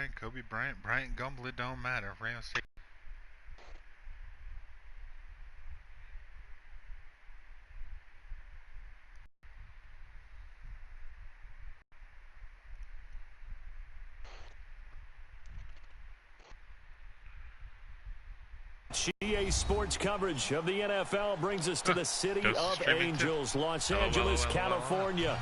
Bryant, Kobe Bryant, Bryant Gumbel, it don't matter. Rams take. GA Sports coverage of the NFL brings us to the city of Angels, Los Angeles, California.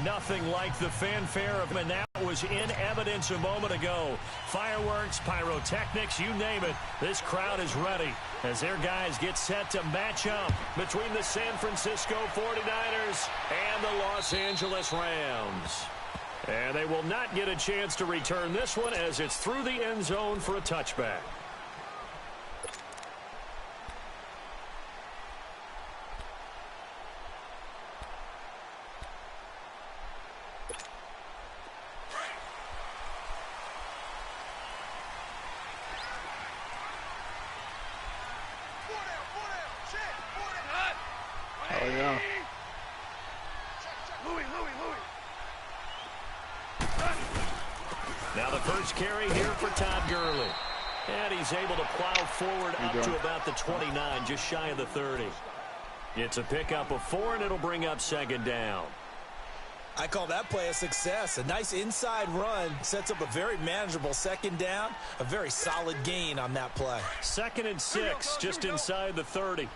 Nothing like the fanfare of, and that was in evidence a moment ago. Fireworks, pyrotechnics, you name it. This crowd is ready as their guys get set to match up between the San Francisco 49ers and the Los Angeles Rams. And they will not get a chance to return this one as it's through the end zone for a touchback. Oh, yeah. Now the first carry here for Todd Gurley. And he's able to plow forward up to about the 29, just shy of the 30. It's a pickup of 4, and it'll bring up second down. I call that play a success. A nice inside run sets up a very manageable second down. A very solid gain on that play. 2nd and 6, just inside the 30.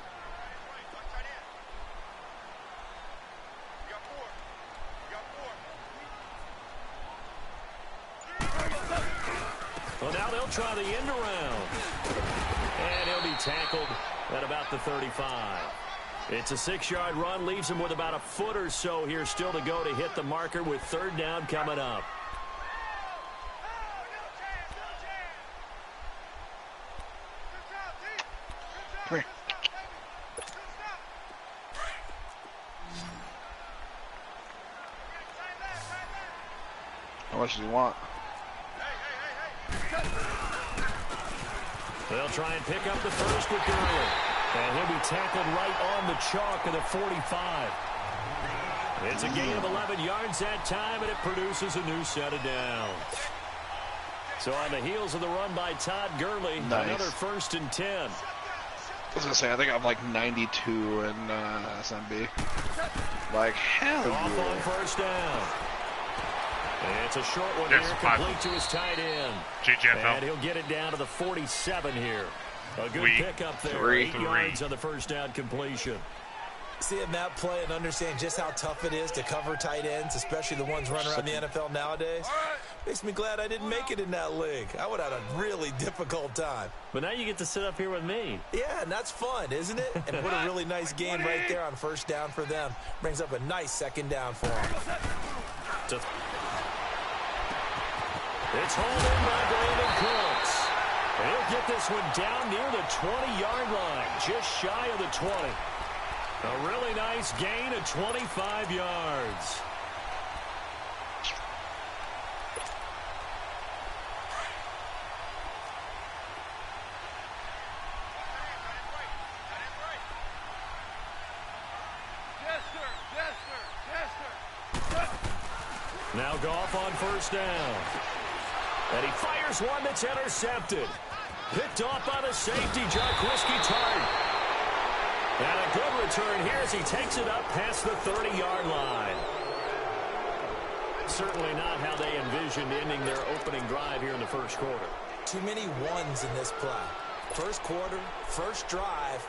Well, now they'll try the end around. And he'll be tackled at about the 35. It's a 6-yard run, leaves him with about a foot or so here still to go to hit the marker with third down coming up. Come here. How much do you want? They'll try and pick up the first with Gurley. And he'll be tackled right on the chalk of the 45. It's a gain of 11 yards that time, and it produces a new set of downs. So on the heels of the run by Todd Gurley, another 1st and 10. I was going to say, I think I'm like 92 in SMB. Like, hell Off yeah. on first down. It's a short one here, complete to his tight end. GGFL. And he'll get it down to the 47 here. A good pickup there, 8 yards on the first down completion. Seeing that play and understand just how tough it is to cover tight ends, especially the ones running around the NFL nowadays, makes me glad I didn't make it in that league. I would have had a really difficult time. But now you get to sit up here with me. Yeah, and that's fun, isn't it? And put a really nice game right there on first down for them. Brings up a nice second down for them. It's hauled in by Brandon Cooks. And he'll get this one down near the 20-yard line, just shy of the 20. A really nice gain of 25 yards. Now Goff on first down. And he fires one that's intercepted. Picked off by the safety, Jaquiski Tartt. And a good return here as he takes it up past the 30-yard line. Certainly not how they envisioned ending their opening drive here in the first quarter. Too many ones in this play. First quarter, first drive,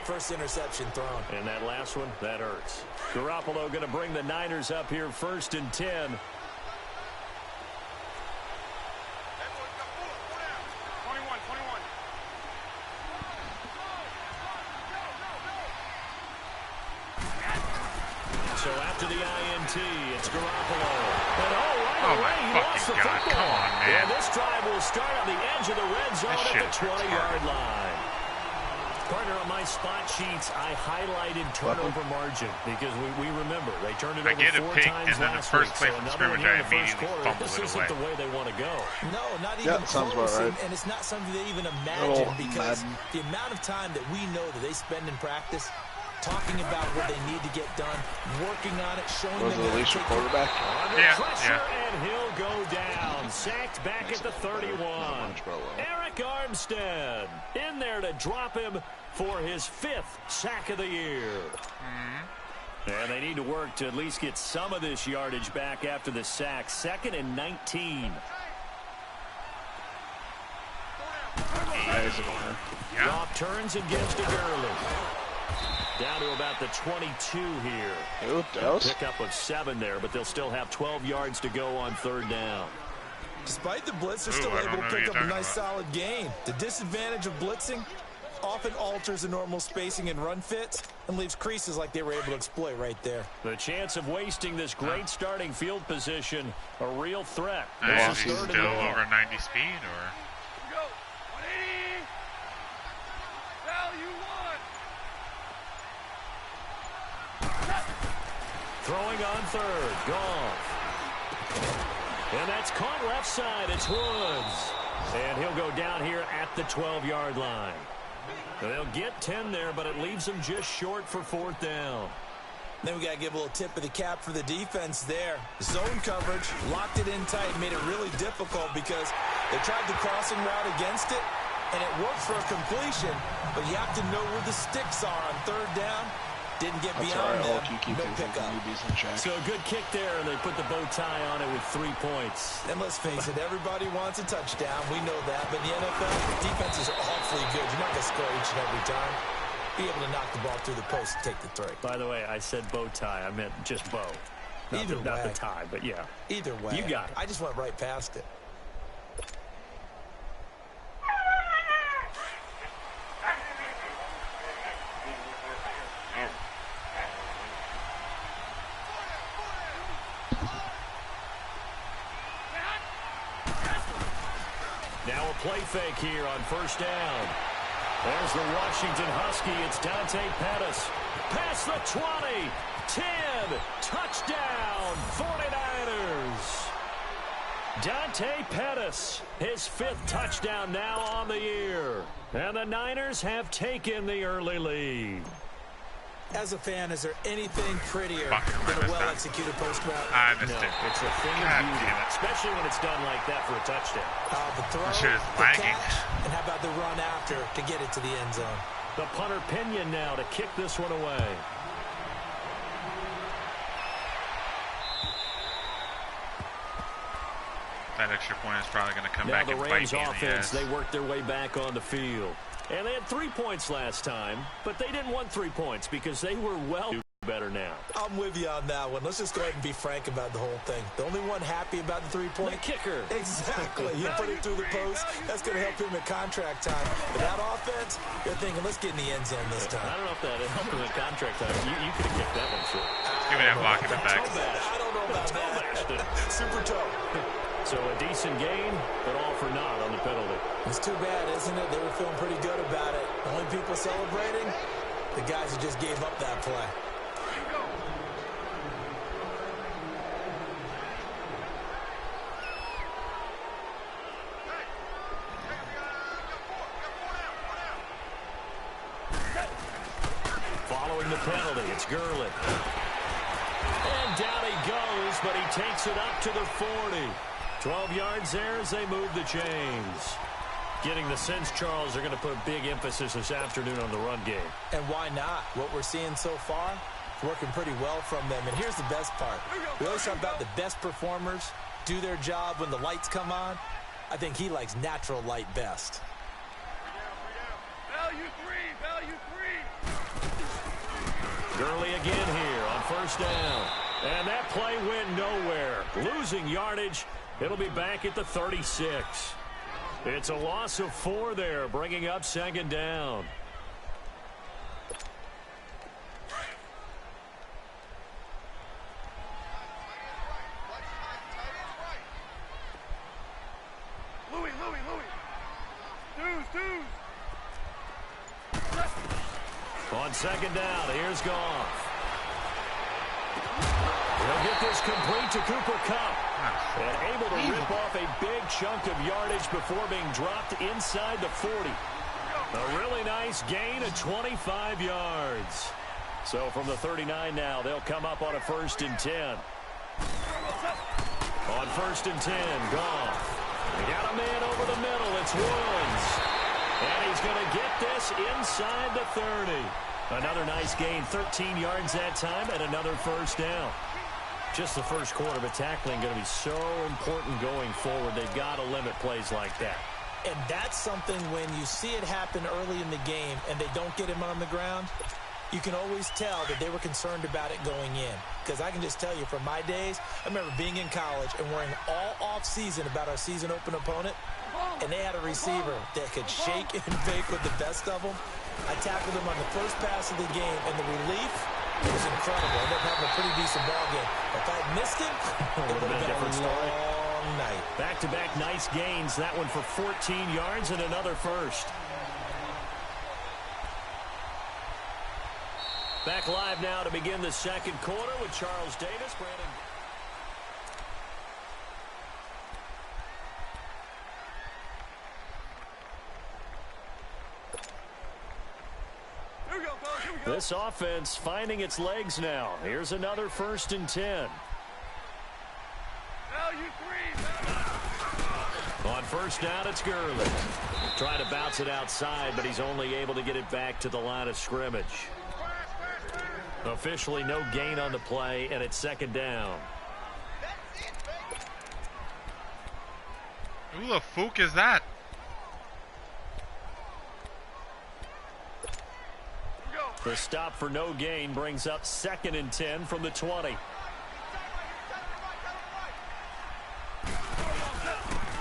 first interception thrown. And that last one, that hurts. Garoppolo going to bring the Niners up here 1st and 10. So after the INT, it's Garoppolo. And right away, he lost the football. Come on, man. And this drive will start on the edge of the red zone at the 20-yard line. Partner, on my spot sheets, I highlighted turnover margin because we remember they turned it over 4 times and then last the first week. play So from another one scrimmage, here I in the first immediately quarter. fumbled This it isn't away. the way they want to go. No, not even sounds close. about right. And it's not something they even imagine because the amount of time that we know that they spend in practice, talking about what they need to get done, working on it, showing them the Alicia quarterback? Under pressure, and he'll go down. Sacked back at the 31. Eric Armstead in there to drop him for his 5th sack of the year. And they need to work to at least get some of this yardage back after the sack. 2nd and 19. Goff turns and gives to Gurley. Down to about the 22 here. Pickup of 7 there, but they'll still have 12 yards to go on 3rd down. Despite the blitz, they're still able to pick up a nice solid gain. The disadvantage of blitzing often alters the normal spacing and run fits and leaves creases like they were able to exploit right there. The chance of wasting this great starting field position, a real threat. Is he still over 90 speed, or? Throwing on 3rd, Goff. And that's caught left side. It's Woods. And he'll go down here at the 12-yard line. They'll get 10 there, but it leaves them just short for 4th down. Then we got to give a little tip of the cap for the defense there. Zone coverage, locked it in tight, made it really difficult because they tried the crossing route against it, and it worked for a completion, but you have to know where the sticks are on 3rd down. Didn't get beyond them. No pickup. So a good kick there, and they put the bow tie on it with 3 points. And let's face it, everybody wants a touchdown. We know that. But in the NFL, defenses are awfully good. You're not going to score each and every time. Be able to knock the ball through the post and take the 3. By the way, I said bow tie. I meant just bow. Not the tie, but yeah. Either way. You got it. I just went right past it. Now a play fake here on 1st down. There's the Washington Husky. It's Dante Pettis. Past the 20. 10. Touchdown. 49ers. Dante Pettis. His 5th touchdown now on the year. And the Niners have taken the early lead. As a fan, is there anything prettier than a well-executed post route? I missed it. It's a thing of beauty, especially when it's done like that for a touchdown. The throw, the catch, and how about the run after to get it to the end zone? The punter Pinion now to kick this one away. That extra point is probably going to come now back and bite me in the ass. The Rams offense, they worked their way back on the field. And they had 3 points last time, but they didn't want 3 points because they were well better now. I'm with you on that one. Let's just go ahead and be frank about the whole thing. The only one happy about the 3-point? The kicker. Exactly. You put it through the post. That's going to help him at contract time. But that offense, they're thinking, let's get in the end zone this time. I don't know if that helped him at contract time. You could have kicked that one through. Give me that block in the back. I don't know about that. Super toe. So a decent gain, but all for naught on the penalty. It's too bad, isn't it? They were feeling pretty good about it. The only people celebrating, the guys who just gave up that play. Following the penalty, it's Gurley. And down he goes, but he takes it up to the 40. 12 yards there as they move the chains. Getting the sense, Charles, they're going to put big emphasis this afternoon on the run game. And why not? What we're seeing so far, it's working pretty well from them. And here's the best part. We always talk about the best performers do their job when the lights come on. I think he likes natural light best. Value three. Gurley again here on 1st down. And that play went nowhere. Losing yardage. It'll be back at the 36. It's a loss of 4 there, bringing up 2nd down. Louis. Deuce. On 2nd down, here's Goff. He'll get this complete to Cooper Kupp. And able to rip off a big chunk of yardage before being dropped inside the 40. A really nice gain of 25 yards. So from the 39 now, they'll come up on a 1st and 10. On 1st and 10, Goff. They got a man over the middle. It's Woods. And he's going to get this inside the 30. Another nice gain, 13 yards that time, and another 1st down. Just the first quarter, but tackling going to be so important going forward. They've got to limit plays like that. And that's something when you see it happen early in the game and they don't get him on the ground, you can always tell that they were concerned about it going in. Because I can just tell you from my days, I remember being in college and worrying all off-season about our season open opponent, and they had a receiver that could shake and bake with the best of them. I tackled him on the first pass of the game, and the relief was incredible. I ended up having a pretty decent ball game. If I had missed him, it would have been a long night. Back-to-back nice gains. That one for 14 yards and another 1st. Back live now to begin the second quarter with Charles Davis. Brandon. Here we go, fellas. Here we go. This offense finding its legs now. Here's another 1st and 10. Value 3. On 1st down, it's Gurley. Trying to bounce it outside, but he's only able to get it back to the line of scrimmage. Officially no gain on the play, and it's 2nd down. Who the fuck is that? The stop for no gain brings up 2nd and 10 from the 20.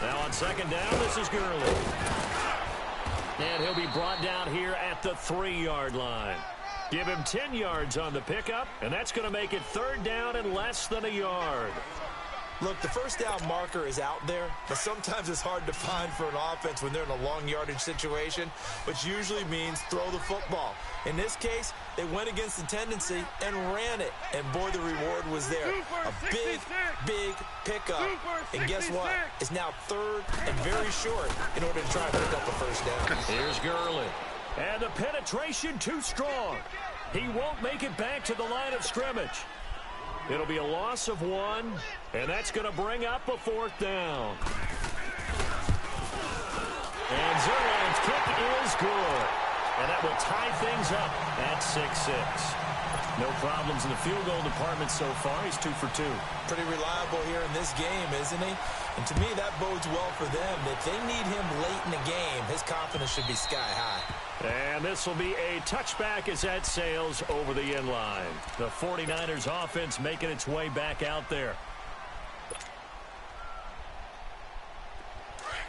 Now on 2nd down, this is Gurley. And he'll be brought down here at the 3-yard line. Give him 10 yards on the pickup, and that's going to make it 3rd down and less than a yard. Look, the 1st down marker is out there, but sometimes it's hard to find for an offense when they're in a long yardage situation, which usually means throw the football. In this case, they went against the tendency and ran it, and boy, the reward was there. A big, big pickup. And guess what? It's now 3rd and very short in order to try and pick up a 1st down. Here's Gurley. And the penetration too strong. He won't make it back to the line of scrimmage. It'll be a loss of 1, and that's going to bring up a 4th down. And Zerline's kick is good. And that will tie things up at 6-6. No problems in the field goal department so far. He's 2 for 2. Pretty reliable here in this game, isn't he? And to me, that bodes well for them. If they need him late in the game, his confidence should be sky high. And this will be a touchback as that sails over the end line. The 49ers offense making its way back out there.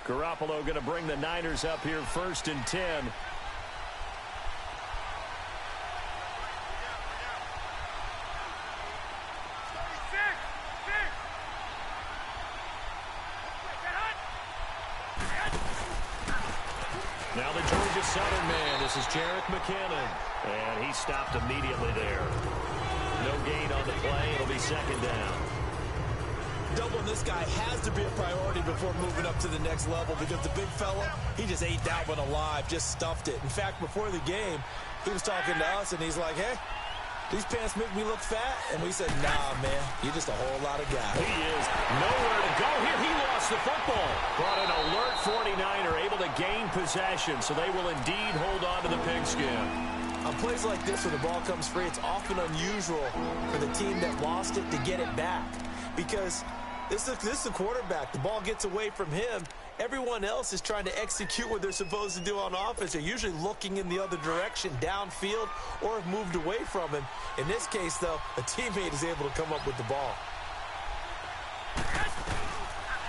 Garoppolo going to bring the Niners up here 1st and 10. Now the Georgia Southern man, this is Jerick McKinnon. And he stopped immediately there. No gain on the play. It'll be 2nd down. Doubling this guy has to be a priority before moving up to the next level because the big fella, he just ate that one alive, just stuffed it. In fact, before the game, he was talking to us, and he's like, hey, these pants make me look fat. And we said, nah, man, you're just a whole lot of guy. He is nowhere to go here. He lost the football. But an alert 49er able to gain possession, so they will indeed hold on to the pigskin. On plays like this where the ball comes free, it's often unusual for the team that lost it to get it back. Because this is the quarterback. The ball gets away from him. Everyone else is trying to execute what they're supposed to do on offense. They're usually looking in the other direction, downfield, or have moved away from him. In this case, though, a teammate is able to come up with the ball.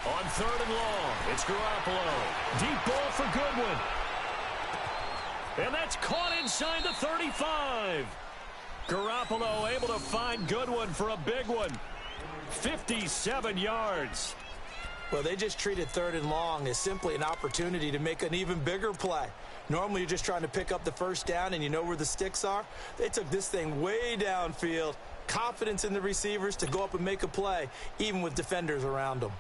On 3rd and long, it's Garoppolo. Deep ball for Goodwin. And that's caught inside the 35. Garoppolo able to find Goodwin for a big one. 57 yards. Well, they just treated 3rd and long as simply an opportunity to make an even bigger play. Normally, you're just trying to pick up the 1st down and you know where the sticks are. They took this thing way downfield. Confidence in the receivers to go up and make a play, even with defenders around them.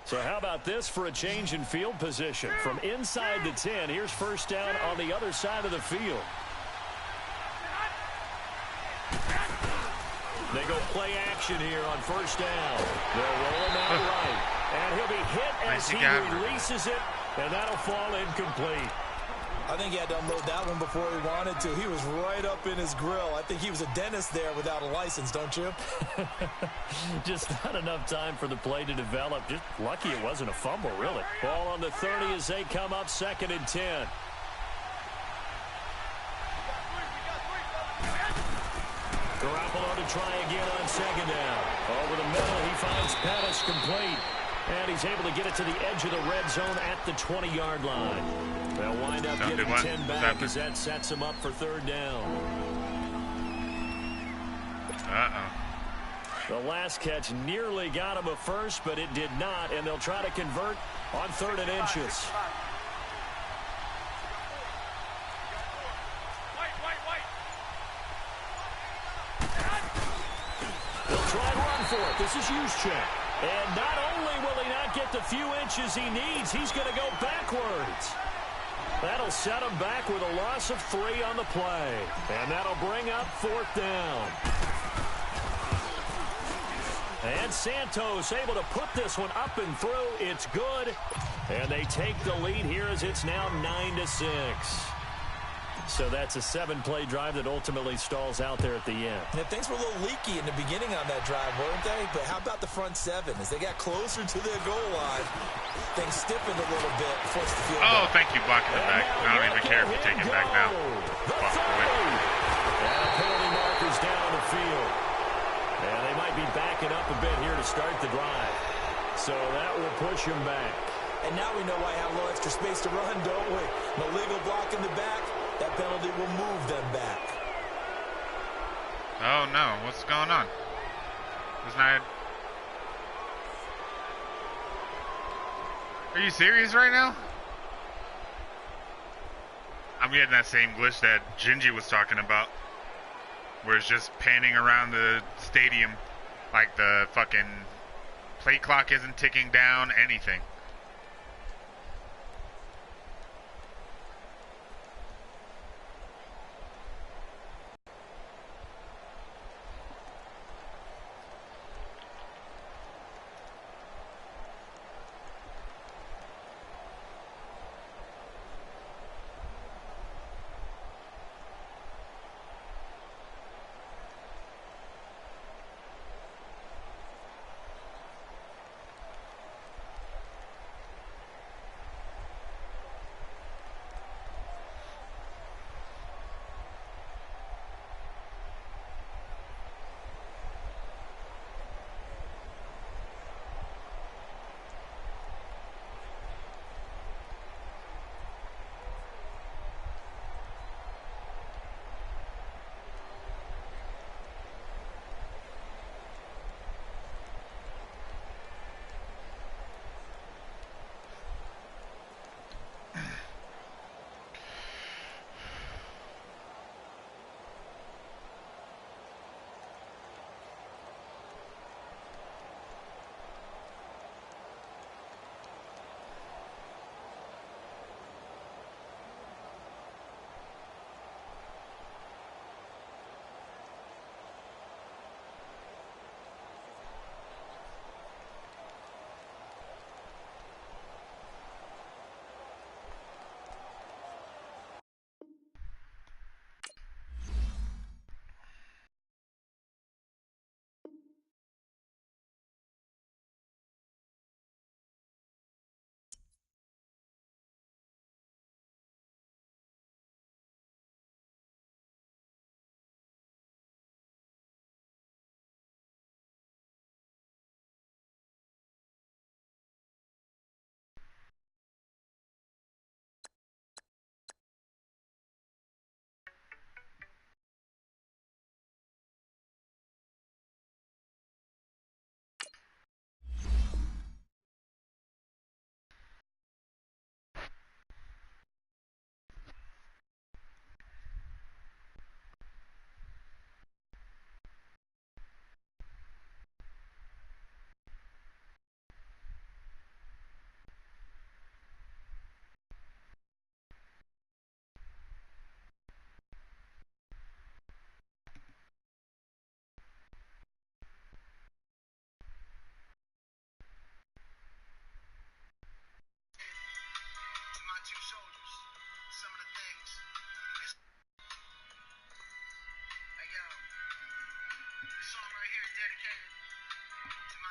So how about this for a change in field position? From inside the 10, here's first down on the other side of the field. They go play action here on first down. They'll roll him out right. And he'll be hit as he releases it, and that'll fall incomplete. I think he had to unload that one before he wanted to. He was right up in his grill. I think he was a dentist there without a license, don't you? Just not enough time for the play to develop. Just lucky it wasn't a fumble, really. Ball on the 30 as they come up 2nd and 10. Garoppolo to try again on 2nd down. Over the middle, he finds Pettis complete. And he's able to get it to the edge of the red zone at the 20-yard line. They'll wind up getting 10 back as that sets him up for 3rd down. The last catch nearly got him a first, but it did not, and they'll try to convert on 3rd and inches. They'll try to run for it. This is Juszczyk. And not only will he not get the few inches he needs, he's going to go backwards. That'll set him back with a loss of 3 on the play. And that'll bring up 4th down. And Santos able to put this one up and through. It's good. And they take the lead here as it's now 9-6. So that's a 7-play drive that ultimately stalls out there at the end. Yeah, things were a little leaky in the beginning on that drive, weren't they? But how about the front 7? As they got closer to their goal line, things stiffened a little bit, forced the field goal. Thank you, blocking it back. I don't even care if you take it back now. And penalty markers down on the field. And they might be backing up a bit here to start the drive. So that will push him back. And now we know why I have a little extra space to run, don't we? No legal block in the back. That penalty will move them back. Oh, no. What's going on? Isn't that... Are you serious right now? I'm getting that same glitch that Gingy was talking about. Where it's just panning around the stadium like the fucking play clock isn't ticking down, anything.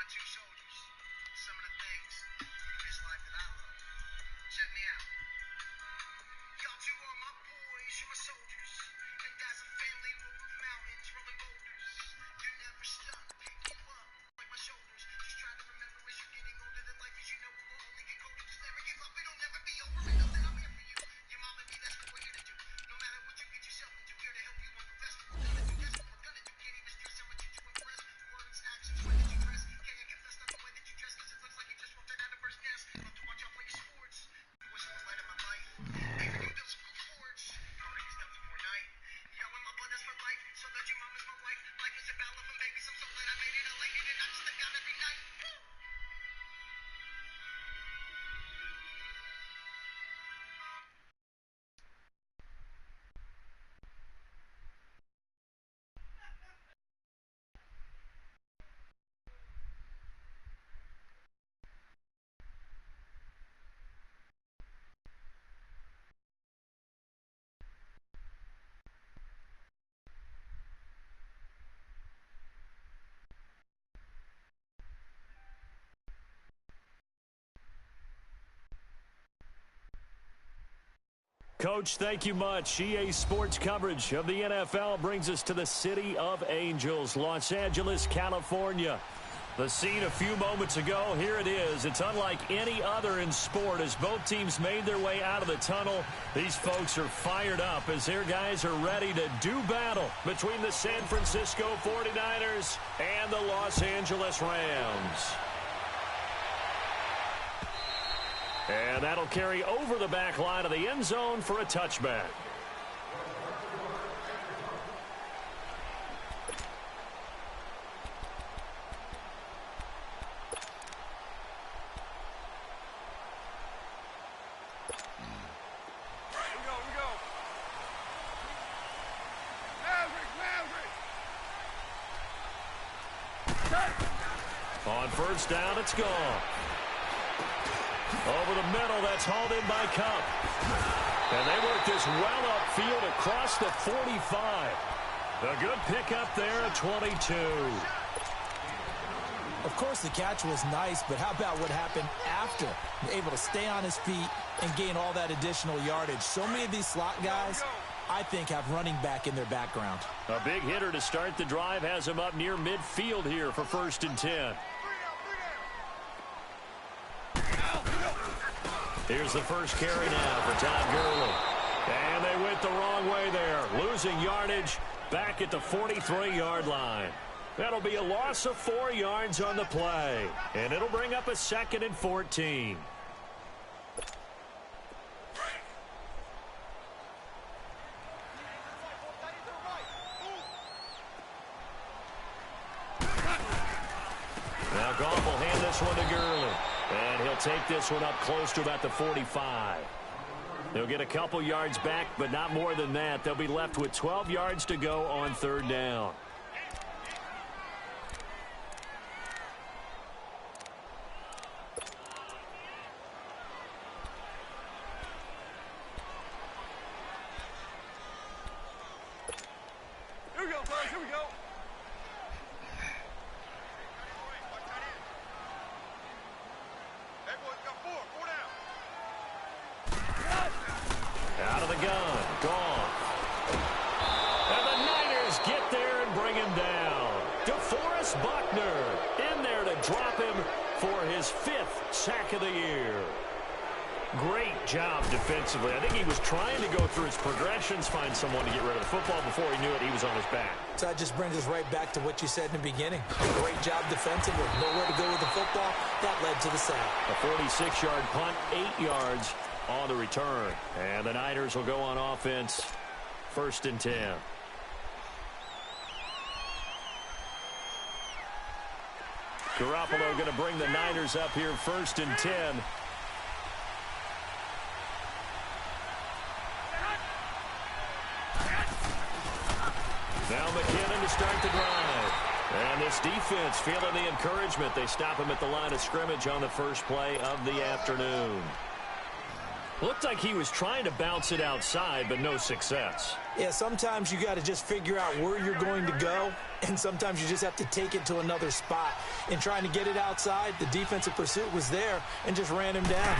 two soldiers. Some of the things in this life that I love. Check me out. Y'all two are my boys, you're my soldiers. And as a family, we'll move mountains, rolling boulders. You're never stuck, pick you up, like my shoulders. Just try to remember as you're getting older that life is, you know, it will only get colder. Just never give up, it'll never be over. And know that I'm here for you. Your mom and me, that's what we're here to do. No matter what you get yourself into, here to help you on the rest. We're gonna do, that's what we're gonna do. Can't even stress how much you do impress. Words, actions, when did you dress? Can you confess not the way that you dress? Cause it looks like you just walked out of a bird's nest. Love to watch y'all play your sports. You was the light of my life. Even you built some good forts. Party is Delta for night. Y'all in my blood, that's for life. So that your mom is my wife. Life is about love and babies. I'm so glad I made it. I laid it and I just thank God every night. Coach, thank you much. EA Sports coverage of the NFL brings us to the City of Angels, Los Angeles, California. The scene a few moments ago, here it is. It's unlike any other in sport as both teams made their way out of the tunnel. These folks are fired up as their guys are ready to do battle between the San Francisco 49ers and the Los Angeles Rams. And that'll carry over the back line of the end zone for a touchback. On first down, it's gone. Over the middle, that's hauled in by Cup. And they work this well upfield across the 45. A good pickup there at 22. Of course, the catch was nice, but how about what happened after? Able to stay on his feet and gain all that additional yardage. So many of these slot guys, I think, have running back in their background. A big hitter to start the drive has him up near midfield here for 1st and 10. Here's the first carry now for Todd Gurley. And they went the wrong way there, losing yardage back at the 43-yard line. That'll be a loss of 4 yards on the play. And it'll bring up a 2nd and 14. Now Goff will hand this one to Gurley. And he'll take this one up close to about the 45. They'll get a couple yards back, but not more than that. They'll be left with 12 yards to go on 3rd down. Here we go, guys. Here we go. Out of the gun, gone. And the Niners get there and bring him down. DeForest Buckner in there to drop him for his 5th sack of the year. Great job defensively. I think he was trying to go through his progressions, find someone to get rid of the football. Before he knew it, he was on his back. So that just brings us right back to what you said in the beginning. Great job defensively. Nowhere to go with the football. That led to the sack. A 46-yard punt, 8 yards on the return. And the Niners will go on offense, 1st and 10. Garoppolo going to bring the Niners up here, 1st and 10. Now McKinnon to start the drive. And this defense feeling the encouragement. They stop him at the line of scrimmage on the first play of the afternoon. Looked like he was trying to bounce it outside, but no success. Yeah, sometimes you got to just figure out where you're going to go, and sometimes you just have to take it to another spot. In trying to get it outside, the defensive pursuit was there and just ran him down.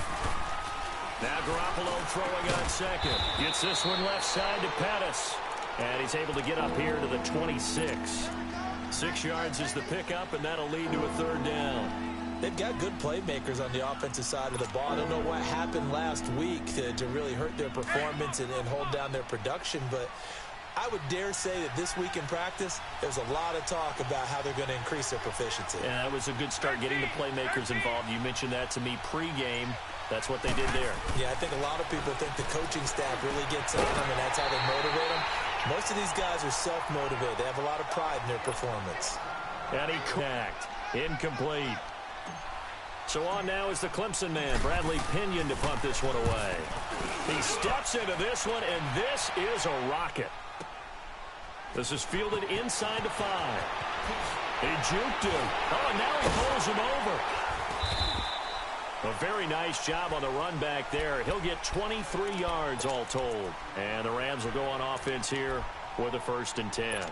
Now Garoppolo throwing on second. Gets this one left side to Pettis. And he's able to get up here to the 26. 6 yards is the pickup, and that'll lead to a third down. They've got good playmakers on the offensive side of the ball. I don't know what happened last week to really hurt their performance and hold down their production, but I would dare say that this week in practice, there's a lot of talk about how they're going to increase their proficiency. Yeah, that was a good start getting the playmakers involved. You mentioned that to me pregame. That's what they did there. Yeah, I think a lot of people think the coaching staff really gets on them, and that's how they motivate them. Most of these guys are self-motivated. They have a lot of pride in their performance. And he cracked. Incomplete. So on now is the Clemson man, Bradley Pinion, to punt this one away. He steps into this one, and this is a rocket. This is fielded inside the 5. He juked him. Oh, and now he pulls him over. A very nice job on the run back there. He'll get 23 yards all told. And the Rams will go on offense here with a 1st and 10.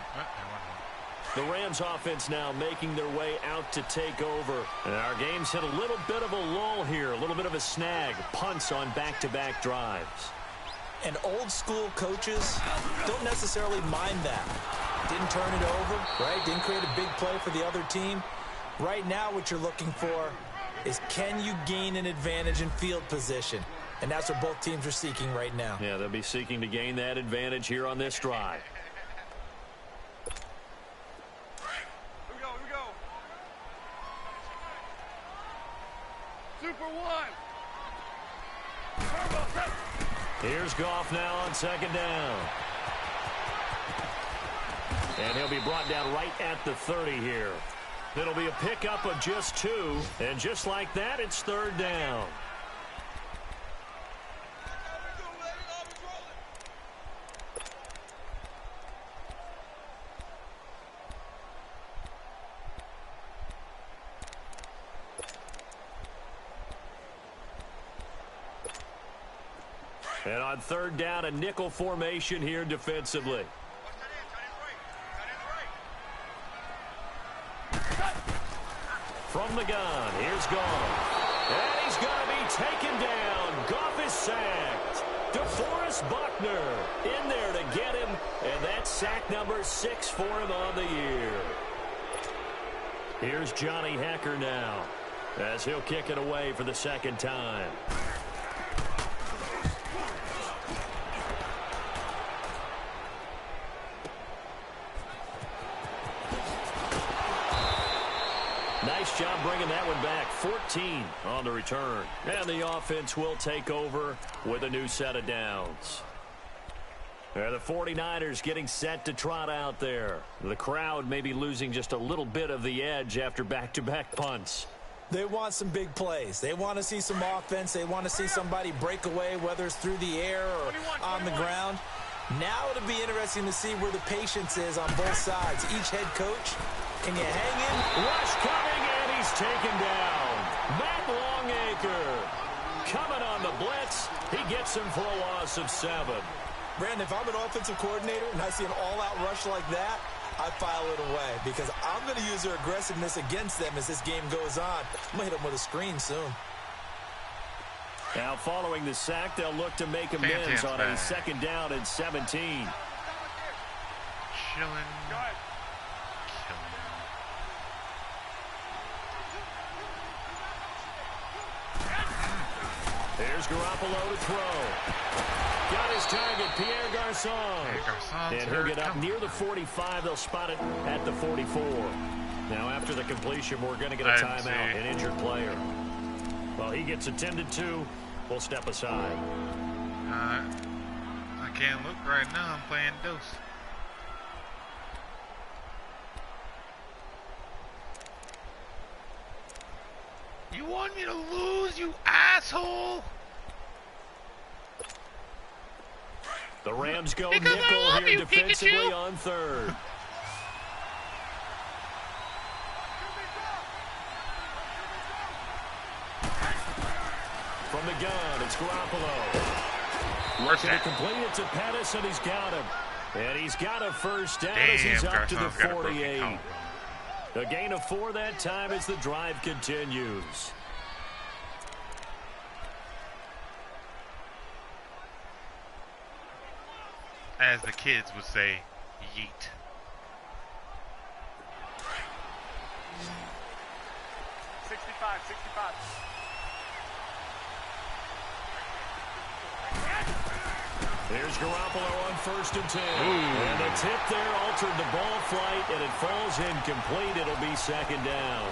The Rams offense now making their way out to take over. And our game's hit a little bit of a lull here, a little bit of a snag. Punts on back-to-back drives. And old school coaches don't necessarily mind that. Didn't turn it over, right? Didn't create a big play for the other team. Right now what you're looking for is, can you gain an advantage in field position? And that's what both teams are seeking right now. Yeah, they'll be seeking to gain that advantage here on this drive. Super one. Here's Goff now on 2nd down. And he'll be brought down right at the 30 here. It'll be a pickup of just 2. And just like that, it's 3rd down. And on 3rd down, a nickel formation here defensively. From the gun, here's Goff. And he's going to be taken down. Goff is sacked. DeForest Buckner in there to get him. And that's sack number 6 for him on the year. Here's Johnny Hecker now, as he'll kick it away for the 2nd time. Nice job bringing that one back. 14 on the return. And the offense will take over with a new set of downs. The 49ers getting set to trot out there. The crowd may be losing just a little bit of the edge after back-to-back punts. They want some big plays. They want to see some offense. They want to see somebody break away, whether it's through the air or on the ground. Now it'll be interesting to see where the patience is on both sides. Each head coach, can you hang in? Rush coming, and he's taken down. Matt Longacre coming on the blitz. He gets him for a loss of 7. Brandon, if I'm an offensive coordinator and I see an all-out rush like that, I file it away because I'm going to use their aggressiveness against them as this game goes on. I'm going to hit them with a screen soon. Now following the sack, they'll look to make amends on a 2nd down and 17. Chilling. There's Garoppolo to throw. Got his target, Pierre Garçon. And he'll get up near the 45. They'll spot it at the 44. Now after the completion, we're going to get a timeout, an injured player. Well, he gets attended to. We'll step aside. I can't look right now. I'm playing dose. You want me to lose, you asshole? The Rams go nickel here defensively on 3rd. From the the gun. It's Garoppolo. Looking to complete it to Pettis, and he's got him. And he's got a first down as he's up to the 48. A gain of 4 that time as the drive continues. As the kids would say, yeet. There's Garoppolo on 1st and 10. And the tip there altered the ball flight, and it falls incomplete. It'll be 2nd down.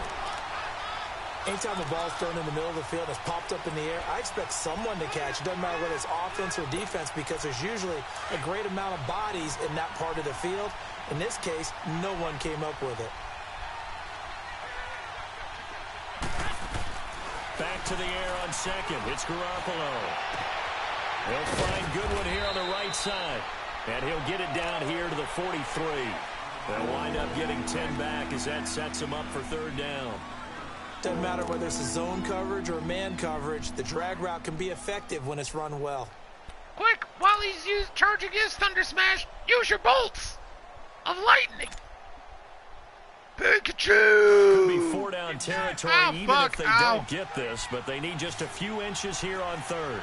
Anytime the ball's thrown in the middle of the field, it's popped up in the air, I expect someone to catch. It doesn't matter whether it's offense or defense, because there's usually a great amount of bodies in that part of the field. In this case, no one came up with it. Back to the air on 2nd. It's Garoppolo. He'll find Goodwin here on the right side. And he'll get it down here to the 43. They'll wind up getting 10 back as that sets him up for 3rd down. Doesn't matter whether it's a zone coverage or man coverage, the drag route can be effective when it's run well. Quick, while he's charging his Thunder Smash, use your bolts of lightning. Pikachu! Could be 4-down territory even if they don't get this, but they need just a few inches here on 3rd.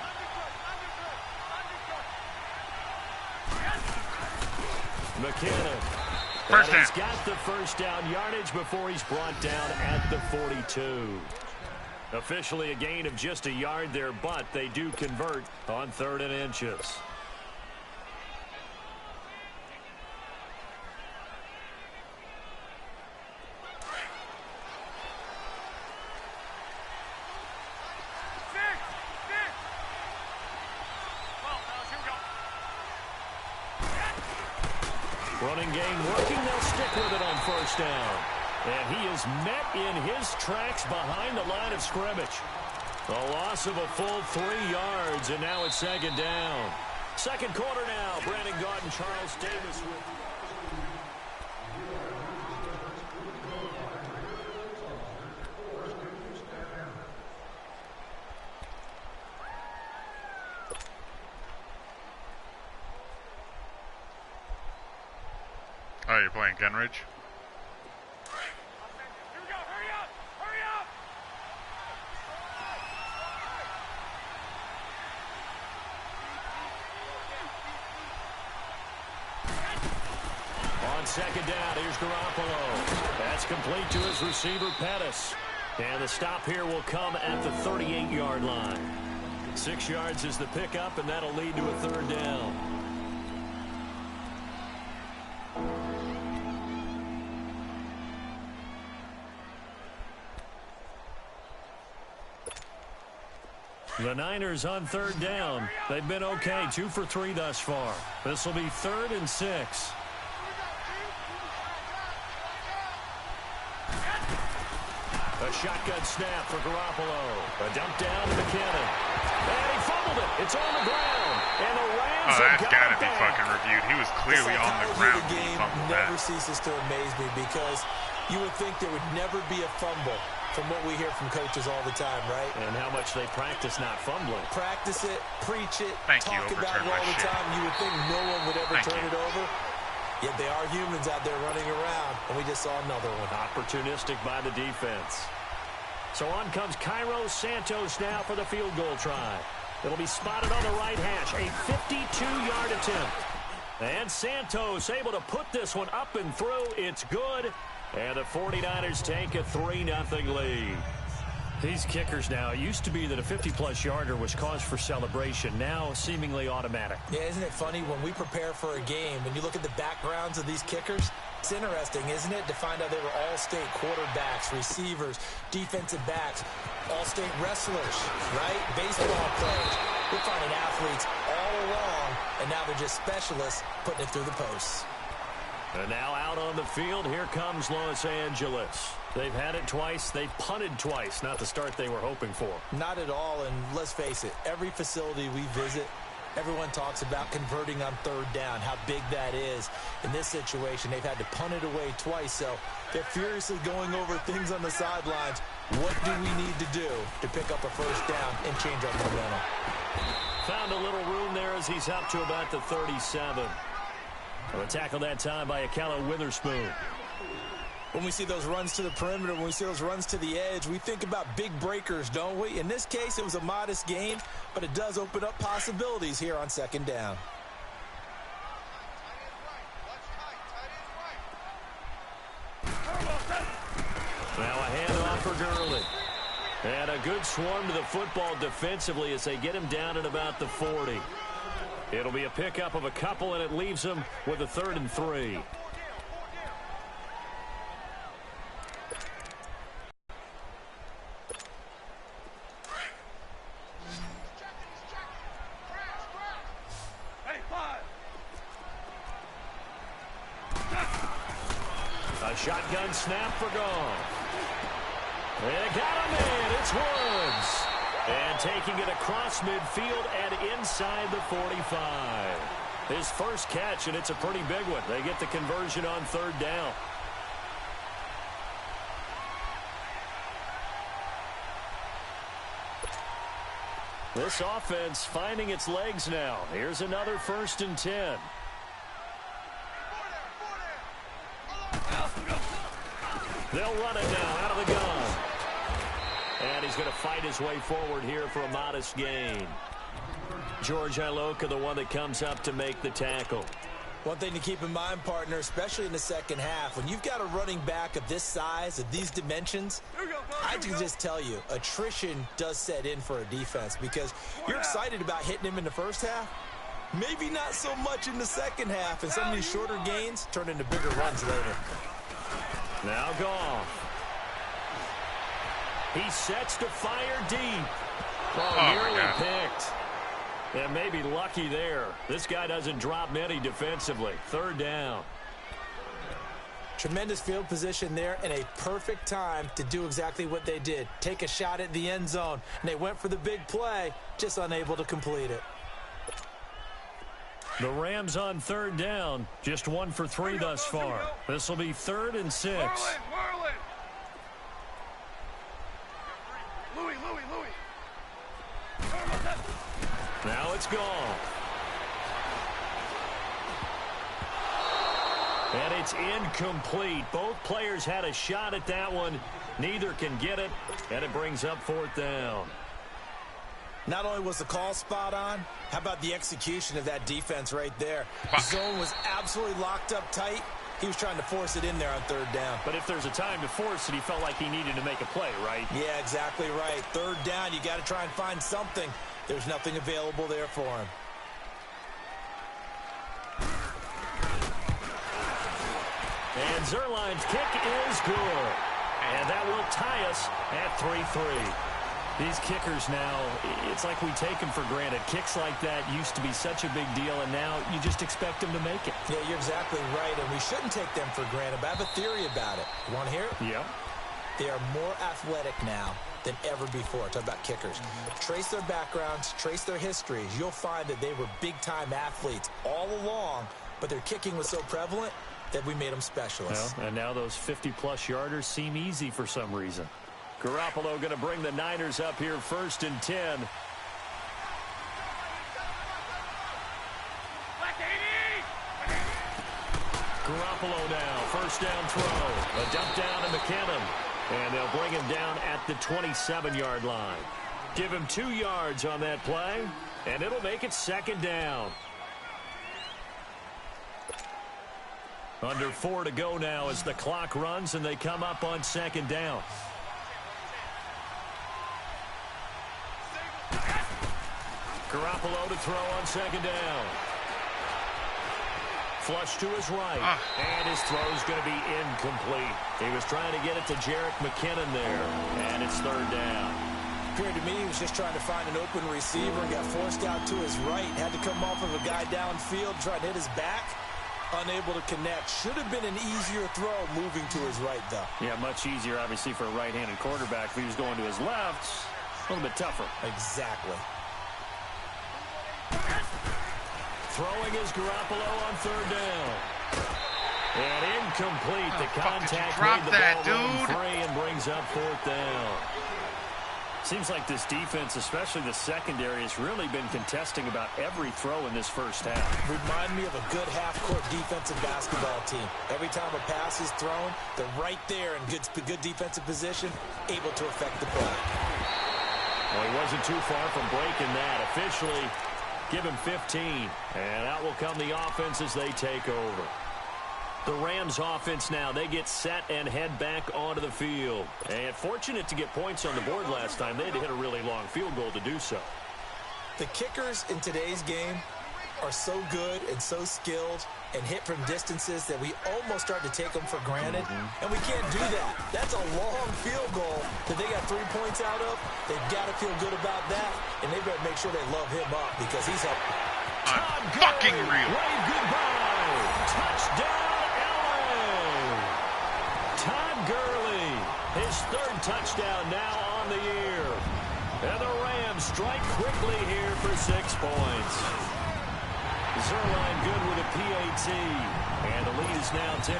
McKinnon. First down. He's got the first down yardage before he's brought down at the 42. Officially a gain of just a yard there, but they do convert on 3rd and inches. Running game working. They'll stick with it on 1st down. And he is met in his tracks behind the line of scrimmage. A loss of a full 3 yards, and now it's 2nd down. 2nd quarter now. Brandon Gaudin, Charles Davis with... Oh, you're playing Gunridge? On 2nd down, here's Garoppolo. That's complete to his receiver, Pettis. And the stop here will come at the 38-yard line. 6 yards is the pickup, and that'll lead to a 3rd down. The Niners on 3rd down. They've been okay, 2 for 3 thus far. This will be 3rd and 6. A shotgun snap for Garoppolo. A dump down to McKinnon. And he fumbled it. It's on the ground. And the Rams have got to be fucking reviewed. He was clearly on the ground when he fumbled that. Never ceases to amaze me, because you would think there would never be a fumble from what we hear from coaches all the time, right? And how much they practice not fumbling. Practice it, preach it, talk about it all the time. You would think no one would ever turn it over. Yet they are humans out there running around, and we just saw another one. Opportunistic by the defense. So on comes Cairo Santos now for the field goal try. It'll be spotted on the right hash. A 52-yard attempt. And Santos able to put this one up and through. It's good. And the 49ers take a 3-0 lead. These kickers now, it used to be that a 50-plus yarder was cause for celebration. Now seemingly automatic. Yeah, isn't it funny when we prepare for a game, when you look at the backgrounds of these kickers? It's interesting, isn't it, to find out they were all-state quarterbacks, receivers, defensive backs, all-state wrestlers, right? Baseball players. We're finding athletes all along, and now they're just specialists putting it through the posts. And now out on the field, here comes Los Angeles. They've had it twice. They've punted twice. Not the start they were hoping for. Not at all, and let's face it, every facility we visit, Everyone talks about converting on third down, how big that is. In this situation, they've had to punt it away twice, so they're furiously going over things on the sidelines. What do we need to do to pick up a first down and change our momentum? Found a little room there as he's up to about the 37. A tackle that time by Akella Witherspoon. When we see those runs to the perimeter, when we see those runs to the edge, we think about big breakers, don't we? In this case, it was a modest gain, but it does open up possibilities here on second down. Now a handoff for Gurley. And a good swarm to the football defensively as they get him down at about the 40. It'll be a pickup of a couple, and it leaves him with a 3rd and 3. A shotgun snap for Goff. They got him in. It's Woods. And taking it across midfield and inside the 45. His first catch, and it's a pretty big one. They get the conversion on third down. This offense finding its legs now. Here's another 1st and 10. They'll run it now out of the gun. And he's going to fight his way forward here for a modest gain. George Iloka, the one that comes up to make the tackle. One thing to keep in mind, partner, especially in the second half, when you've got a running back of this size, of these dimensions, I can just tell you, attrition does set in for a defense because you're excited about hitting him in the first half. Maybe not so much in the second half, and some of these shorter gains turn into bigger runs later. Now Goff. He sets to fire deep. Oh, nearly picked. And maybe lucky there. This guy doesn't drop many defensively. Third down. Tremendous field position there and a perfect time to do exactly what they did. Take a shot at the end zone. And they went for the big play, just unable to complete it. The Rams on third down, just 1 for 3 thus far. This will be 3rd and 6. Now it's gone. And it's incomplete. Both players had a shot at that one. Neither can get it, and it brings up 4th down. Not only was the call spot on, how about the execution of that defense right there? The zone was absolutely locked up tight. He was trying to force it in there on third down. But if there's a time to force it, he felt like he needed to make a play, right? Yeah, exactly right. Third down, you got to try and find something. There's nothing available there for him. And Zerline's kick is good. And that will tie us at 3-3. These kickers now, it's like we take them for granted. Kicks like that used to be such a big deal, and now you just expect them to make it. Yeah, you're exactly right, and we shouldn't take them for granted, but I have a theory about it. You want to hear it? Yeah. They are more athletic now than ever before. Talk about kickers. Trace their backgrounds, trace their histories. You'll find that they were big-time athletes all along, but their kicking was so prevalent that we made them specialists. Well, and now those 50-plus yarders seem easy for some reason. Garoppolo going to bring the Niners up here 1st and 10. Garoppolo now, 1st down throw. A dump down to McKinnon. And they'll bring him down at the 27-yard line. Give him 2 yards on that play, and it'll make it 2nd down. Under 4 to go now as the clock runs, and they come up on 2nd down. Garoppolo to throw on 2nd down. Flush to his right, and his throw's going to be incomplete. He was trying to get it to Jerick McKinnon there, and it's 3rd down. Appeared to me he was just trying to find an open receiver and got forced out to his right. Had to come off of a guy downfield, trying to hit his back. Unable to connect. Should have been an easier throw moving to his right, though. Yeah, much easier, obviously, for a right-handed quarterback. If he was going to his left, a little bit tougher. Exactly. Throwing is Garoppolo on third down. And incomplete. The contact made the ball run free and brings up fourth down. Seems like this defense, especially the secondary, has really been contesting about every throw in this first half. Remind me of a good half-court defensive basketball team. Every time a pass is thrown, they're right there in good defensive position, able to affect the play. Well, he wasn't too far from breaking that. Officially, give him 15. And out will come the offense as they take over. The Rams offense now, they get set and head back onto the field. And fortunate to get points on the board last time. They had to hit a really long field goal to do so. The kickers in today's game are so good and so skilled and hit from distances that we almost start to take them for granted. And we can't do that. That's a long field goal that they got 3 points out of. They've got to feel good about that. And they better make sure they love him up because he's up. Fucking real. Wave goodbye. Touchdown. His third touchdown now on the year. And the Rams strike quickly here for 6 points. Zerline good with a PAT. And the lead is now 10-3.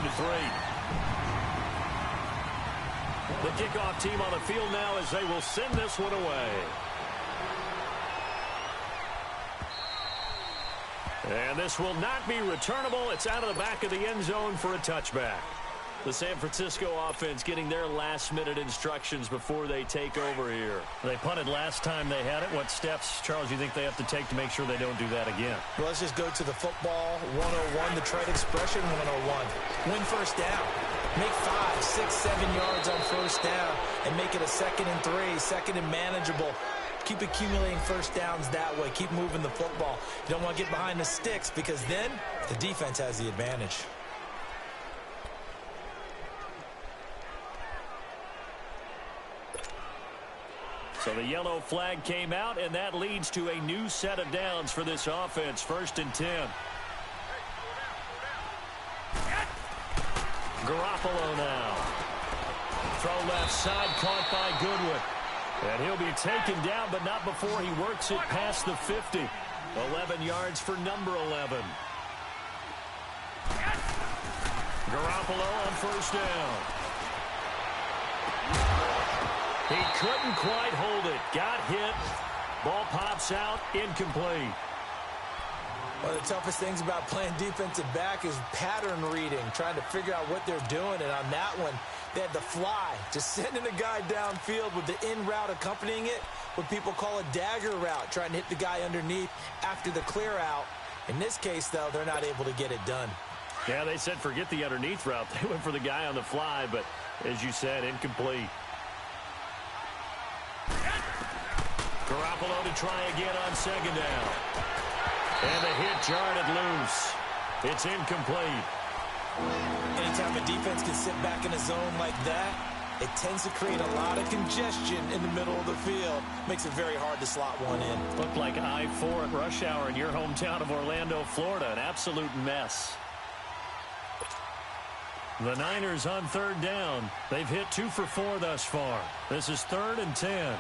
The kickoff team on the field now as they will send this one away. And this will not be returnable. It's out of the back of the end zone for a touchback. The San Francisco offense getting their last-minute instructions before they take over here. They punted last time they had it. What steps, Charles, you think they have to take to make sure they don't do that again? Well, let's just go to the football 101, the trade expression 101. Win first down. Make 5, 6, 7 yards on first down and make it a 2nd and 3, 2nd and manageable. Keep accumulating first downs that way. Keep moving the football. You don't want to get behind the sticks because then the defense has the advantage. So the yellow flag came out, and that leads to a new set of downs for this offense. 1st and 10. Garoppolo now. Throw left side, caught by Goodwin. And he'll be taken down, but not before he works it past the 50. 11 yards for number 11. Garoppolo on first down. He couldn't quite hold it. Got hit. Ball pops out. Incomplete. One of the toughest things about playing defensive back is pattern reading, trying to figure out what they're doing. And on that one, they had the fly, just sending a guy downfield with the in route accompanying it, what people call a dagger route, trying to hit the guy underneath after the clear out. In this case, though, they're not able to get it done. Yeah, they said forget the underneath route. They went for the guy on the fly, but as you said, incomplete. Garoppolo to try again on 2nd down. And the hit jarred loose. It's incomplete. Anytime a defense can sit back in a zone like that, it tends to create a lot of congestion in the middle of the field. Makes it very hard to slot one in. Looked like I-4 at rush hour in your hometown of Orlando, Florida. An absolute mess. The Niners on 3rd down. They've hit 2 for 4 thus far. This is 3rd and 10.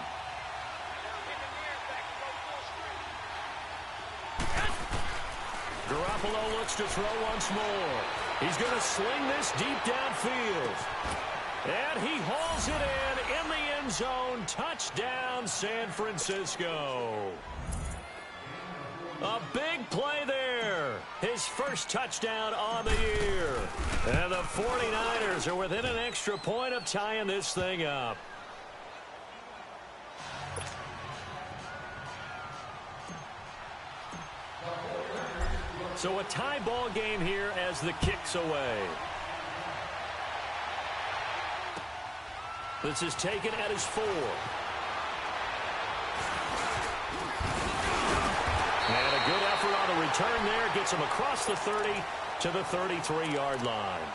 Garoppolo looks to throw once more. He's going to sling this deep downfield. And he hauls it in the end zone. Touchdown, San Francisco. A big play there. His first touchdown on the year. And the 49ers are within an extra point of tying this thing up. So a tie ball game here as the kick's away. This is taken at his 4. And a good effort on the return there. Gets him across the 30 to the 33-yard line.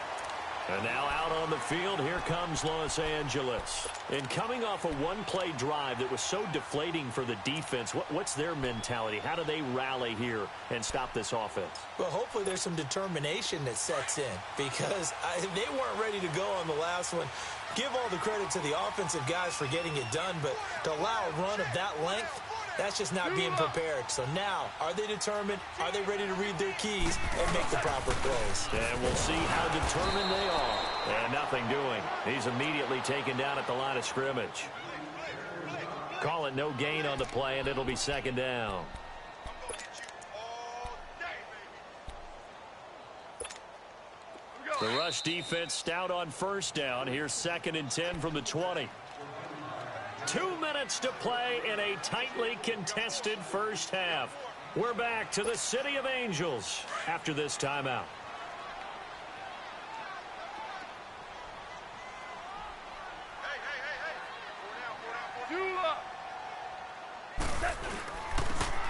And now out on the field, here comes Los Angeles. And coming off a one-play drive that was so deflating for the defense, what's their mentality? How do they rally here and stop this offense? Well, hopefully there's some determination that sets in because they weren't ready to go on the last one. Give all the credit to the offensive guys for getting it done, but to allow a run of that length, That's just not being prepared. So now, are they determined? Are they ready to read their keys and make the proper plays? And we'll see how determined they are. And nothing doing. He's immediately taken down at the line of scrimmage. Call it no gain on the play, and it'll be second down. The rush defense stout on first down. Here's 2nd and 10 from the 20. 2 minutes to play in a tightly contested first half. We're back to the City of Angels after this timeout.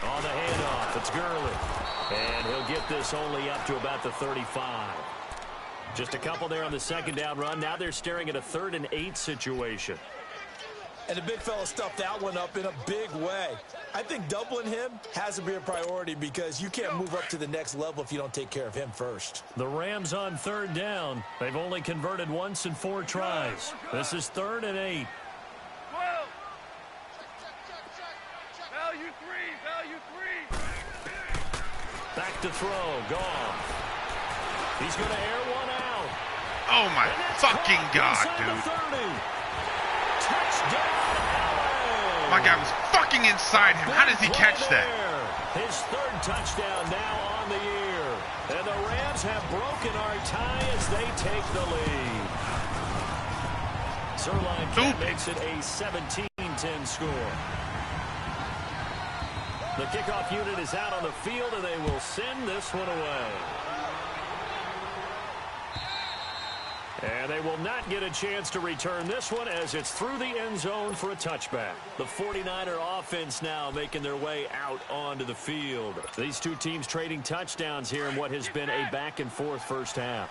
On the handoff, it's Gurley. And he'll get this only up to about the 35. Just a couple there on the second down run. Now they're staring at a 3rd and 8 situation. And the big fella stuffed that one up in a big way. I think doubling him has to be a priority because you can't move up to the next level if you don't take care of him first. The Rams on 3rd down. They've only converted once in 4 tries. This is 3rd and 8. 12. Value 3. Back to throw. Goff. He's going to air one out. Oh my fucking God, dude. Touchdown, LA. My guy was fucking inside him. How does he catch that? His 3rd touchdown now on the year. And the Rams have broken our tie as they take the lead. Zerline makes it a 17-10 score. The kickoff unit is out on the field, and they will send this one away. And they will not get a chance to return this one as it's through the end zone for a touchback. The 49er offense now making their way out onto the field. These two teams trading touchdowns here in what has been a back-and-forth first half.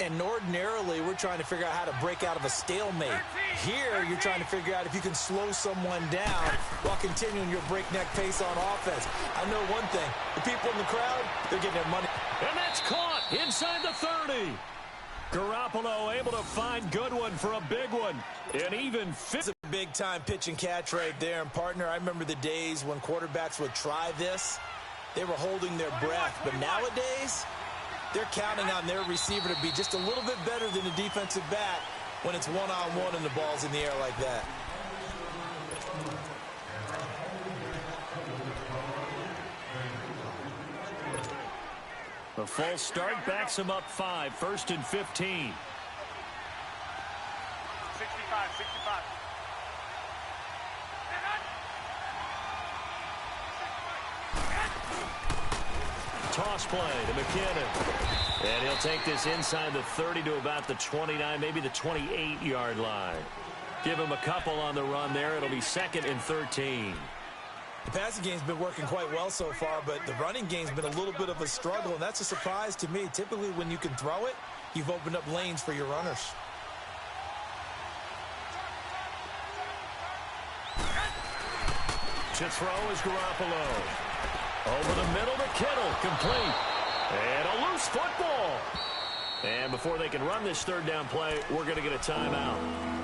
And ordinarily, we're trying to figure out how to break out of a stalemate. Here, you're trying to figure out if you can slow someone down while continuing your breakneck pace on offense. I know one thing. The people in the crowd, they're getting their money. And that's caught inside the 30. Garoppolo able to find Goodwin for a big one. And even it's a big-time pitch and catch right there. And, partner, I remember the days when quarterbacks would try this. They were holding their breath. But nowadays, they're counting on their receiver to be just a little bit better than the defensive back when it's one-on-one and the ball's in the air like that. The false start backs him up 5, 1st and 15. 65. Toss play to McKinnon. And he'll take this inside the 30 to about the 29, maybe the 28-yard line. Give him a couple on the run there. It'll be 2nd and 13. The passing game's been working quite well so far, but the running game's been a little bit of a struggle, and that's a surprise to me. Typically, when you can throw it, you've opened up lanes for your runners. To throw is Garoppolo. Over the middle to Kittle, complete. And a loose football. And before they can run this 3rd down play, we're going to get a timeout,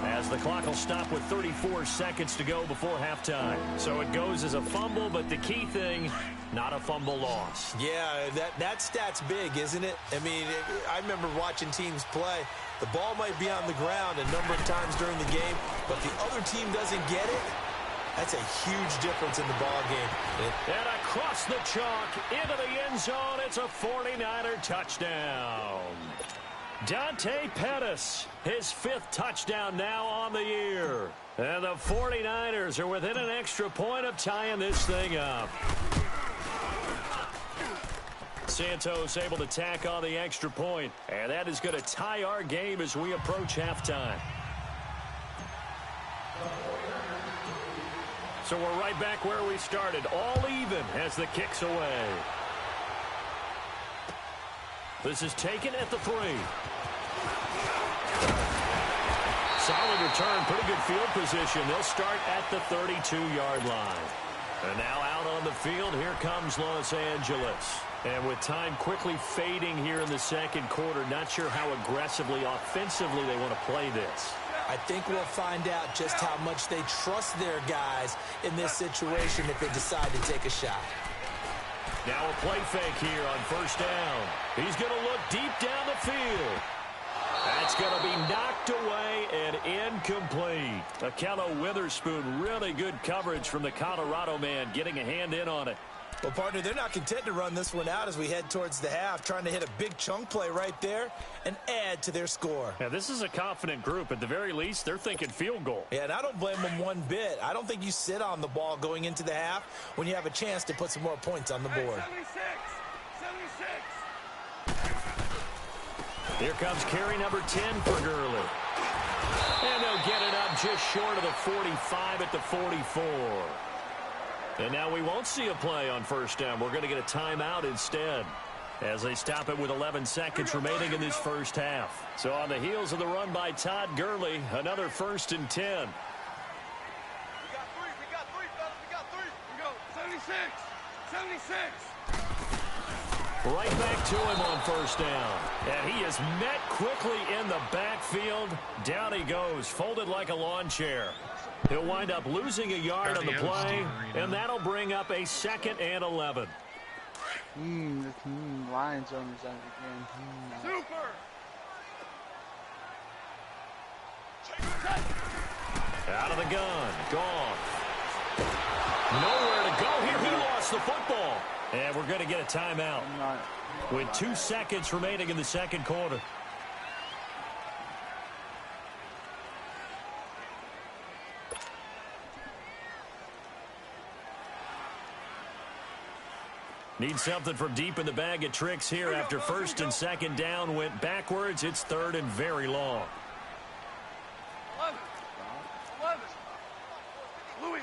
as the clock will stop with 34 seconds to go before halftime. So it goes as a fumble, but the key thing, not a fumble loss. Yeah, that stat's big, isn't it? I mean, I remember watching teams play. The ball might be on the ground a number of times during the game, but the other team doesn't get it. That's a huge difference in the ball game. And across the chalk, into the end zone, it's a 49er touchdown. Dante Pettis, his 5th touchdown now on the year. And the 49ers are within an extra point of tying this thing up. Santos able to tack on the extra point, and that is going to tie our game as we approach halftime. So we're right back where we started, all even as the kick's away. This is taken at the 3. Solid return, pretty good field position. They'll start at the 32-yard line. And now out on the field, here comes Los Angeles. And with time quickly fading here in the 2nd quarter, not sure how aggressively, offensively they want to play this. I think we'll find out just how much they trust their guys in this situation if they decide to take a shot. Now a play fake here on first down. He's going to look deep down the field. That's going to be knocked away and incomplete. Akello Witherspoon, really good coverage from the Colorado man, getting a hand in on it. Well, partner, they're not content to run this one out as we head towards the half, trying to hit a big chunk play right there and add to their score. Yeah, this is a confident group. At the very least, they're thinking field goal. Yeah, and I don't blame them one bit. I don't think you sit on the ball going into the half when you have a chance to put some more points on the board. 76. Here comes carry number 10 for Gurley. And they'll get it up just short of the 45 at the 44. And now we won't see a play on first down. We're going to get a timeout instead as they stop it with 11 seconds remaining in this first half. So on the heels of the run by Todd Gurley, another 1st and 10. We got three, fellas. We got three. We go. 76. Right back to him on first down. And he is met quickly in the backfield. Down he goes, folded like a lawn chair. He'll wind up losing a yard on the play, and that'll bring up a 2nd and 11. Lions owners out again. Super. Out of the gun, gone. Nowhere to go here. He lost the football. And we're going to get a timeout with 2 seconds remaining in the second quarter. Need something from deep in the bag of tricks here after 1st and 2nd down went backwards. It's 3rd and very long. 11. Louis.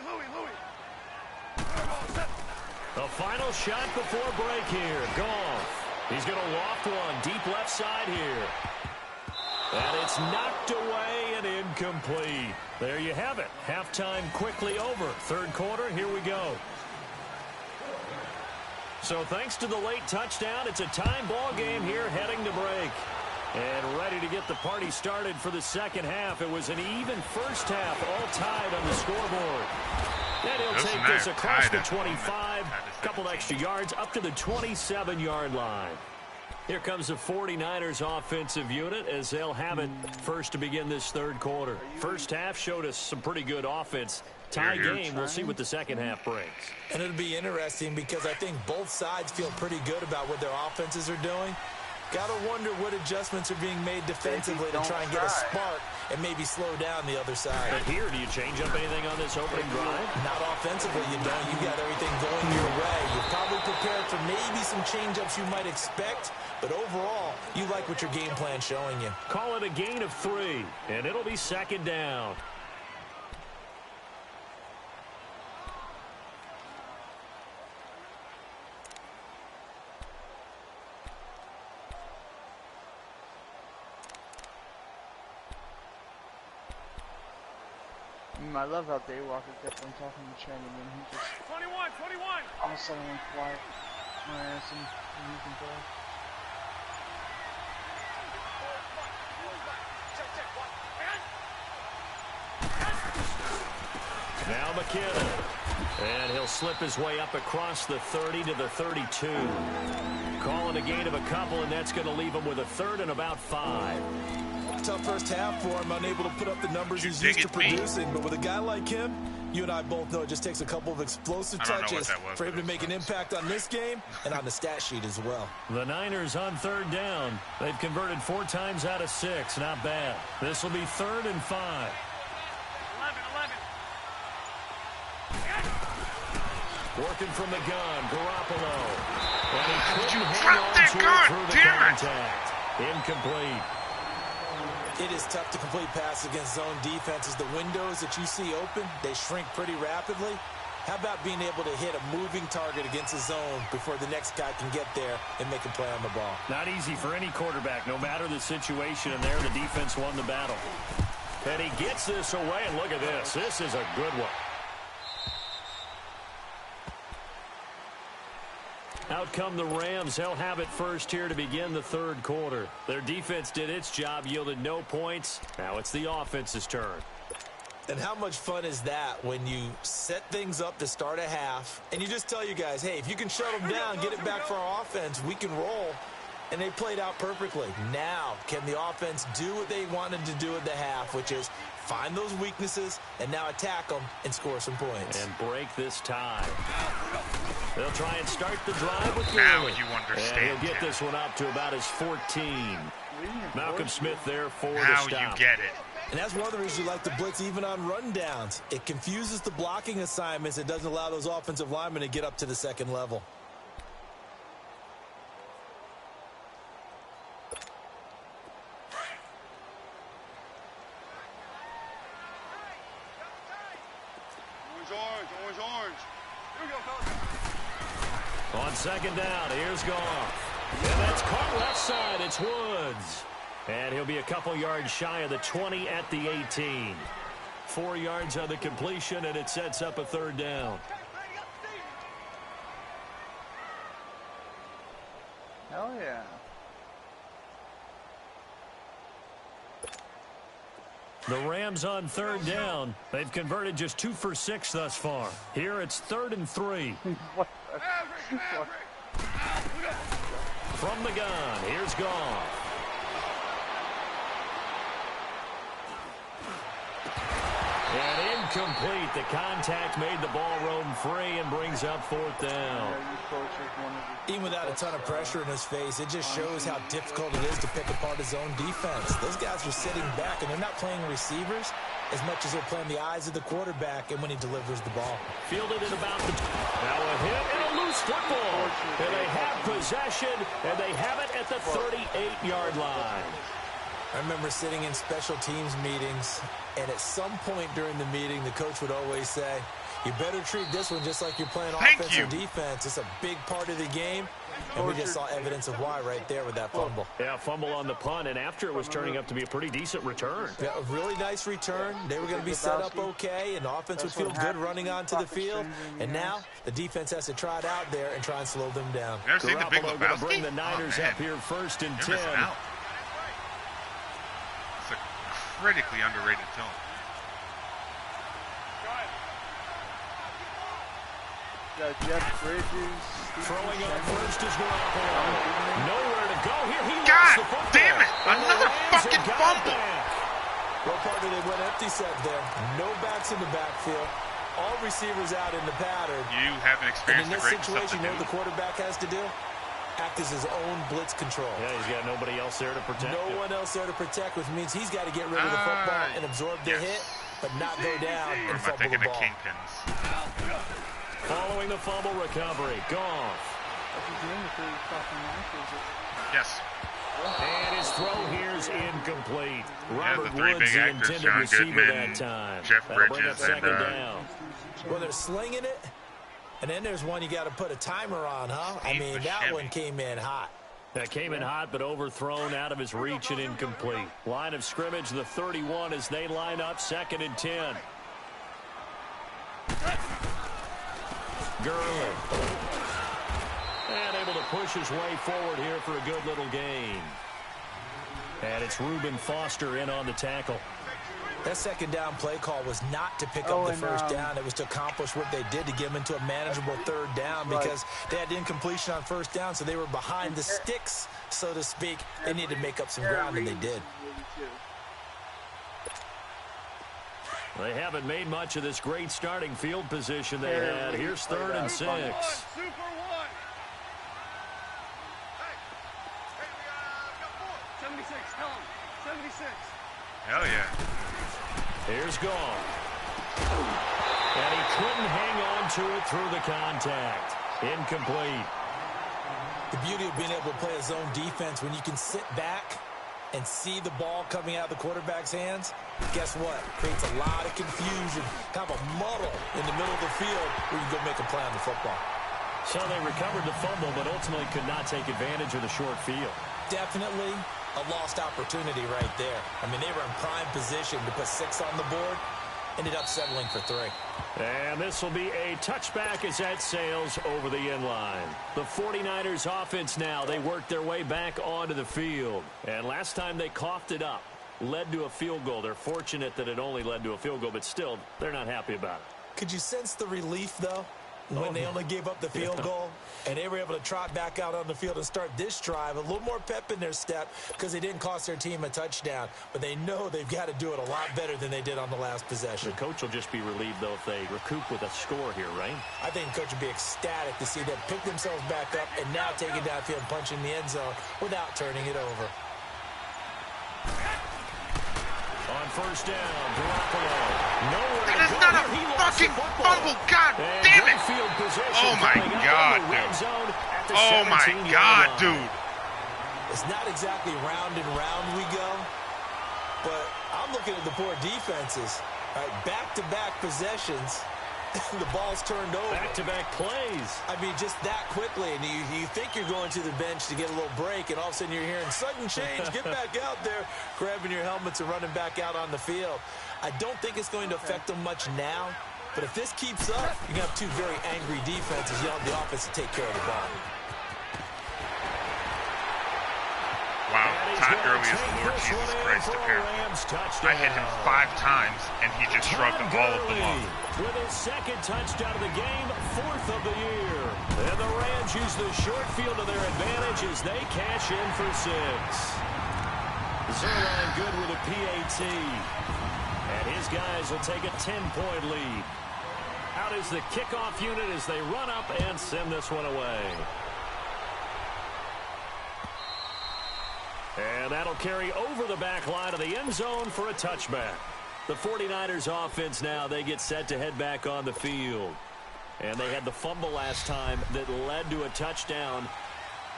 The final shot before break here. Goff. He's going to loft one deep left side here. And it's knocked away and incomplete. There you have it. Halftime quickly over. 3rd quarter, here we go. So thanks to the late touchdown, it's a time ball game here heading to break. And ready to get the party started for the second half. It was an even first half, all tied on the scoreboard. And he'll take this across the 25, couple extra yards up to the 27-yard line. Here comes the 49ers offensive unit as they'll have it first to begin this 3rd quarter. First half showed us some pretty good offense. Tie game, we'll see what the second half brings. And it'll be interesting because I think both sides feel pretty good about what their offenses are doing. Got to wonder what adjustments are being made defensively to try and get a spark and maybe slow down the other side. But here, do you change up anything on this opening drive? Not offensively, you don't. You got everything going your way. You're probably prepared for maybe some change-ups you might expect, but overall, you like what your game plan's showing you. Call it a gain of 3, and it'll be 2nd down. I love how Daywalker kept on talking to Chen, and then he just 21. all of a sudden went quiet. My ass and he can go. Now McKinnon. And he'll slip his way up across the 30 to the 32. Calling a gain of a couple, and that's going to leave him with a 3rd and about 5. Tough first half for him, unable to put up the numbers he's used to producing. But with a guy like him, you and I both know it just takes a couple of explosive touches for him to make an impact on this game and on the stat sheet as well. The Niners on 3rd down. They've converted 4 times out of 6. Not bad. This will be 3rd and 5. 11. Working from the gun, Garoppolo. And he couldn't hang on to it through the contact. Incomplete. It is tough to complete pass against zone defenses. The windows that you see open, they shrink pretty rapidly. How about being able to hit a moving target against a zone before the next guy can get there and make a play on the ball? Not easy for any quarterback, no matter the situation, and there the defense won the battle. And he gets this away, and look at this. This is a good one. Out come the Rams. They'll have it first here to begin the third quarter. Their defense did its job, yielded no points. Now it's the offense's turn. And how much fun is that when you set things up to start a half, and you just tell you guys, hey, if you can shut them down, get it back for our offense, we can roll. And they played out perfectly. Now, can the offense do what they wanted to do at the half, which is find those weaknesses and now attack them and score some points. And break this tie. They'll try and start the drive with now Gurley. you understand. And he'll get this one up to about his 14. Malcolm Smith there for the now stop. you get it. And that's one of the reasons you like to blitz even on rundowns. It confuses the blocking assignments. It doesn't allow those offensive linemen to get up to the second level. Orange. Here we go, fellas. On second down, here's Goff. And that's caught left side. It's Woods. And he'll be a couple yards shy of the 20 at the 18. 4 yards on the completion, and it sets up a third down. Hell yeah. The Rams on third down. They've converted just 2 for 6 thus far. Here it's 3rd and 3. What the? From the gun, here's Goff. And incomplete. The contact made the ball roam free and brings up 4th down. Even without a ton of pressure in his face, it just shows how difficult it is to pick apart his own defense. Those guys are sitting back, and they're not playing receivers as much as they're playing the eyes of the quarterback and when he delivers the ball. Fielded at about the... Now a hit and a loose football. And they have possession, and they have it at the 38-yard line. I remember sitting in special teams meetings, and at some point during the meeting, the coach would always say, you better treat this one just like you're playing offense or defense. It's a big part of the game, and we just saw evidence of why right there with that fumble. Yeah, fumble on the punt, and after it was turning up to be a pretty decent return. Yeah, a really nice return. They were going to be set up okay, and the offense would feel good running onto the field. And now the defense has to try it out there and try and slow them down. Never seen the Big Garoppolo going to Lebowski? bring the Niners up here 1st and 10. Missing out. It's a critically underrated film. Jeff Bridges. Throwing up first is Garoppolo. Nowhere to go here. He God lost the football. damn it! Another fucking fumble! Well, partner, they went empty set there. No backs in the backfield. All receivers out in the pattern. You haven't And experienced in a this great situation, you know what substitute. the quarterback has to do? Act as his own blitz control. Yeah, he's got nobody else there to protect No him. one else there to protect, which means he's got to get rid of the football and absorb the hit, but not go down Or and am I fumble thinking the of ball. Kingpins? Following the fumble recovery, Goff. Yes. And his throw here's incomplete. Robert the three Woods, big the actors, intended John receiver Goodman, that time. Jeff That'll bring up Bridges, and, 2nd down. Well, they're slinging it, and then there's one you got to put a timer on, huh? I mean, that one came in hot. That came in hot, but overthrown out of his reach and incomplete. Line of scrimmage, the 31 as they line up 2nd and 10. Gurley. And able to push his way forward here for a good little gain. And it's Reuben Foster in on the tackle. That second down play call was not to pick up the first down. It was to accomplish what they did to get them into a manageable 3rd down because they had incompletion on 1st down, so they were behind the sticks, so to speak. They needed to make up some ground, and they did. They haven't made much of this great starting field position they had. Here's 3rd and 6. Super one. Hey, we got 4. 76, tell him. 76. Hell yeah. Here's Goff. And he couldn't hang on to it through the contact. Incomplete. The beauty of being able to play a zone defense when you can sit back and see the ball coming out of the quarterback's hands, guess what? Creates a lot of confusion, kind of a muddle in the middle of the field where you go make a play on the football. So they recovered the fumble, but ultimately could not take advantage of the short field. Definitely a lost opportunity right there. I mean, they were in prime position to put 6 on the board, ended up settling for 3. And this will be a touchback as that sails over the end line. The 49ers offense now, they work their way back onto the field. And last time they coughed it up, led to a field goal. They're fortunate that it only led to a field goal, but still, they're not happy about it. Could you sense the relief, though, when they only gave up the field goal? And they were able to trot back out on the field and start this drive. A little more pep in their step because they didn't cost their team a touchdown. But they know they've got to do it a lot better than they did on the last possession. The coach will just be relieved, though, if they recoup with a score here, right? I think the coach would be ecstatic to see them pick themselves back up and now take it downfield and punch in the end zone without turning it over. On first down, Garoppolo. That is not a fucking fumble. God damn it. Oh, my God, dude. Oh, my God, dude. It's not exactly round and round we go, but I'm looking at the poor defenses. All right, back-to-back possessions. The ball's turned over. Back-to-back plays. I mean, just that quickly. And you think you're going to the bench to get a little break, and all of a sudden you're hearing sudden change. Get back out there, grabbing your helmets and running back out on the field. I don't think it's going to affect them much now. But if this keeps up, you're going to have two very angry defenses. You have the offense to take care of the ball. Wow, Todd Gurley is Lord Jesus Christ, apparently. I hit him 5 times, and he just shrugged all of them off. With his second touchdown of the game, 4th of the year. And the Rams use the short field to their advantage as they cash in for 6. Zerline good with a PAT. And his guys will take a 10-point lead. Out is the kickoff unit as they run up and send this one away. And that'll carry over the back line of the end zone for a touchback. The 49ers offense now, they get set to head back on the field. And they had the fumble last time that led to a touchdown.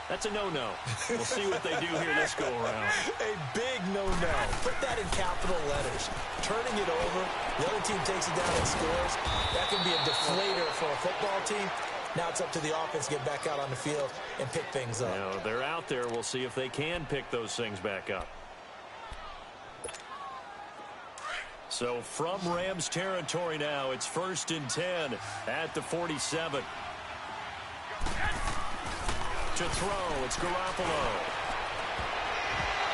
That's a no-no. We'll see what they do here this go-around. A big no-no. Put that in capital letters. Turning it over, the other team takes it down and scores. That can be a deflator for a football team. Now it's up to the offense to get back out on the field and pick things up. You know, they're out there. We'll see if they can pick those things back up. So from Rams territory now, it's 1st and 10 at the 47. To throw, it's Garoppolo.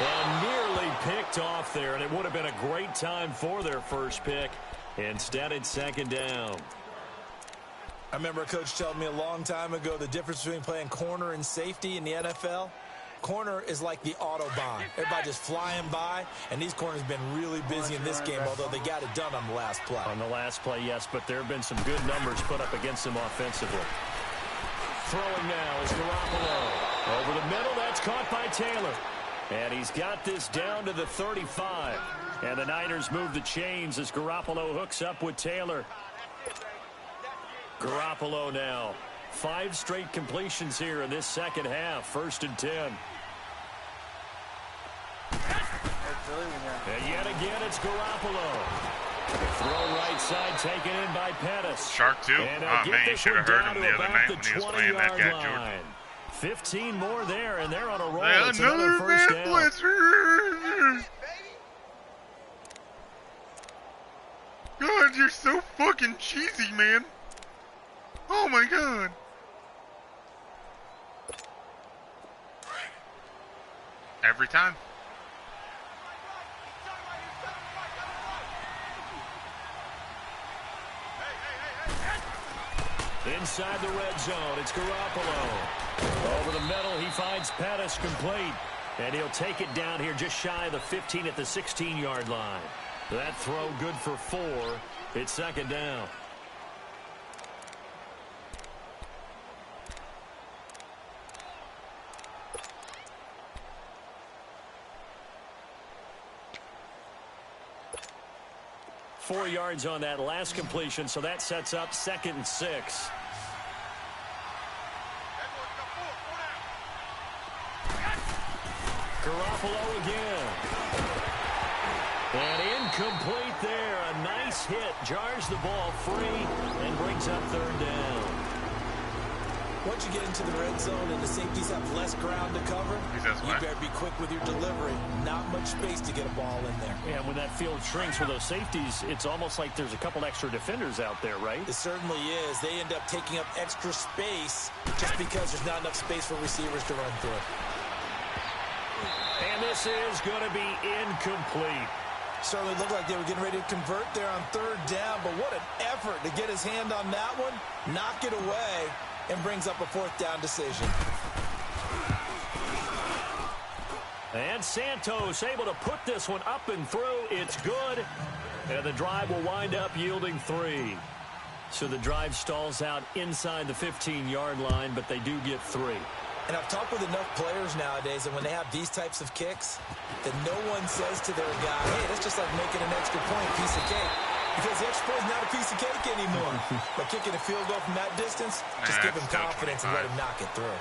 And nearly picked off there, and it would have been a great time for their first pick. Instead, it's 2nd down. I remember a coach telling me a long time ago the difference between playing corner and safety in the NFL. Corner is like the Autobahn. Everybody just flying by, and these corners have been really busy in this game, although they got it done on the last play. On the last play, yes, but there have been some good numbers put up against them offensively. Throwing now is Garoppolo. Over the middle, that's caught by Taylor. And he's got this down to the 35. And the Niners move the chains as Garoppolo hooks up with Taylor. Garoppolo now. 5 straight completions here in this second half. 1st and 10. And yet again, it's Garoppolo. Throw right side taken in by Pettis. Shark too? Oh, man, you should have heard him the other night when he was playing that guy, Jordan. 15 more there, and they're on a roll. It's another first down. God, you're so fucking cheesy, man. Oh, my God. Every time. Inside the red zone, it's Garoppolo. Over the middle, he finds Pettis complete. And he'll take it down here just shy of the 15 at the 16-yard line. That throw good for 4. It's 2nd down. Four yards on that last completion, so that sets up 2nd and 6. Garoppolo again. And incomplete there. A nice hit. Jars the ball free and brings up 3rd down. Once you get into the red zone and the safeties have less ground to cover, you better be quick with your delivery. Not much space to get a ball in there. Yeah, when that field shrinks for those safeties, it's almost like there's a couple extra defenders out there, right? It certainly is. They end up taking up extra space just because there's not enough space for receivers to run through. And this is going to be incomplete. Certainly looked like they were getting ready to convert there on third down, but what an effort to get his hand on that one, knock it away, and brings up a fourth down decision. And Santos able to put this one up and through. It's good. And the drive will wind up yielding 3. So the drive stalls out inside the 15-yard line, but they do get 3. And I've talked with enough players nowadays that when they have these types of kicks, that no one says to their guy, hey, that's just like making an extra point piece of cake. Because the extra point is not a piece of cake anymore. But kicking a field goal from that distance, just give him confidence and let him knock it through.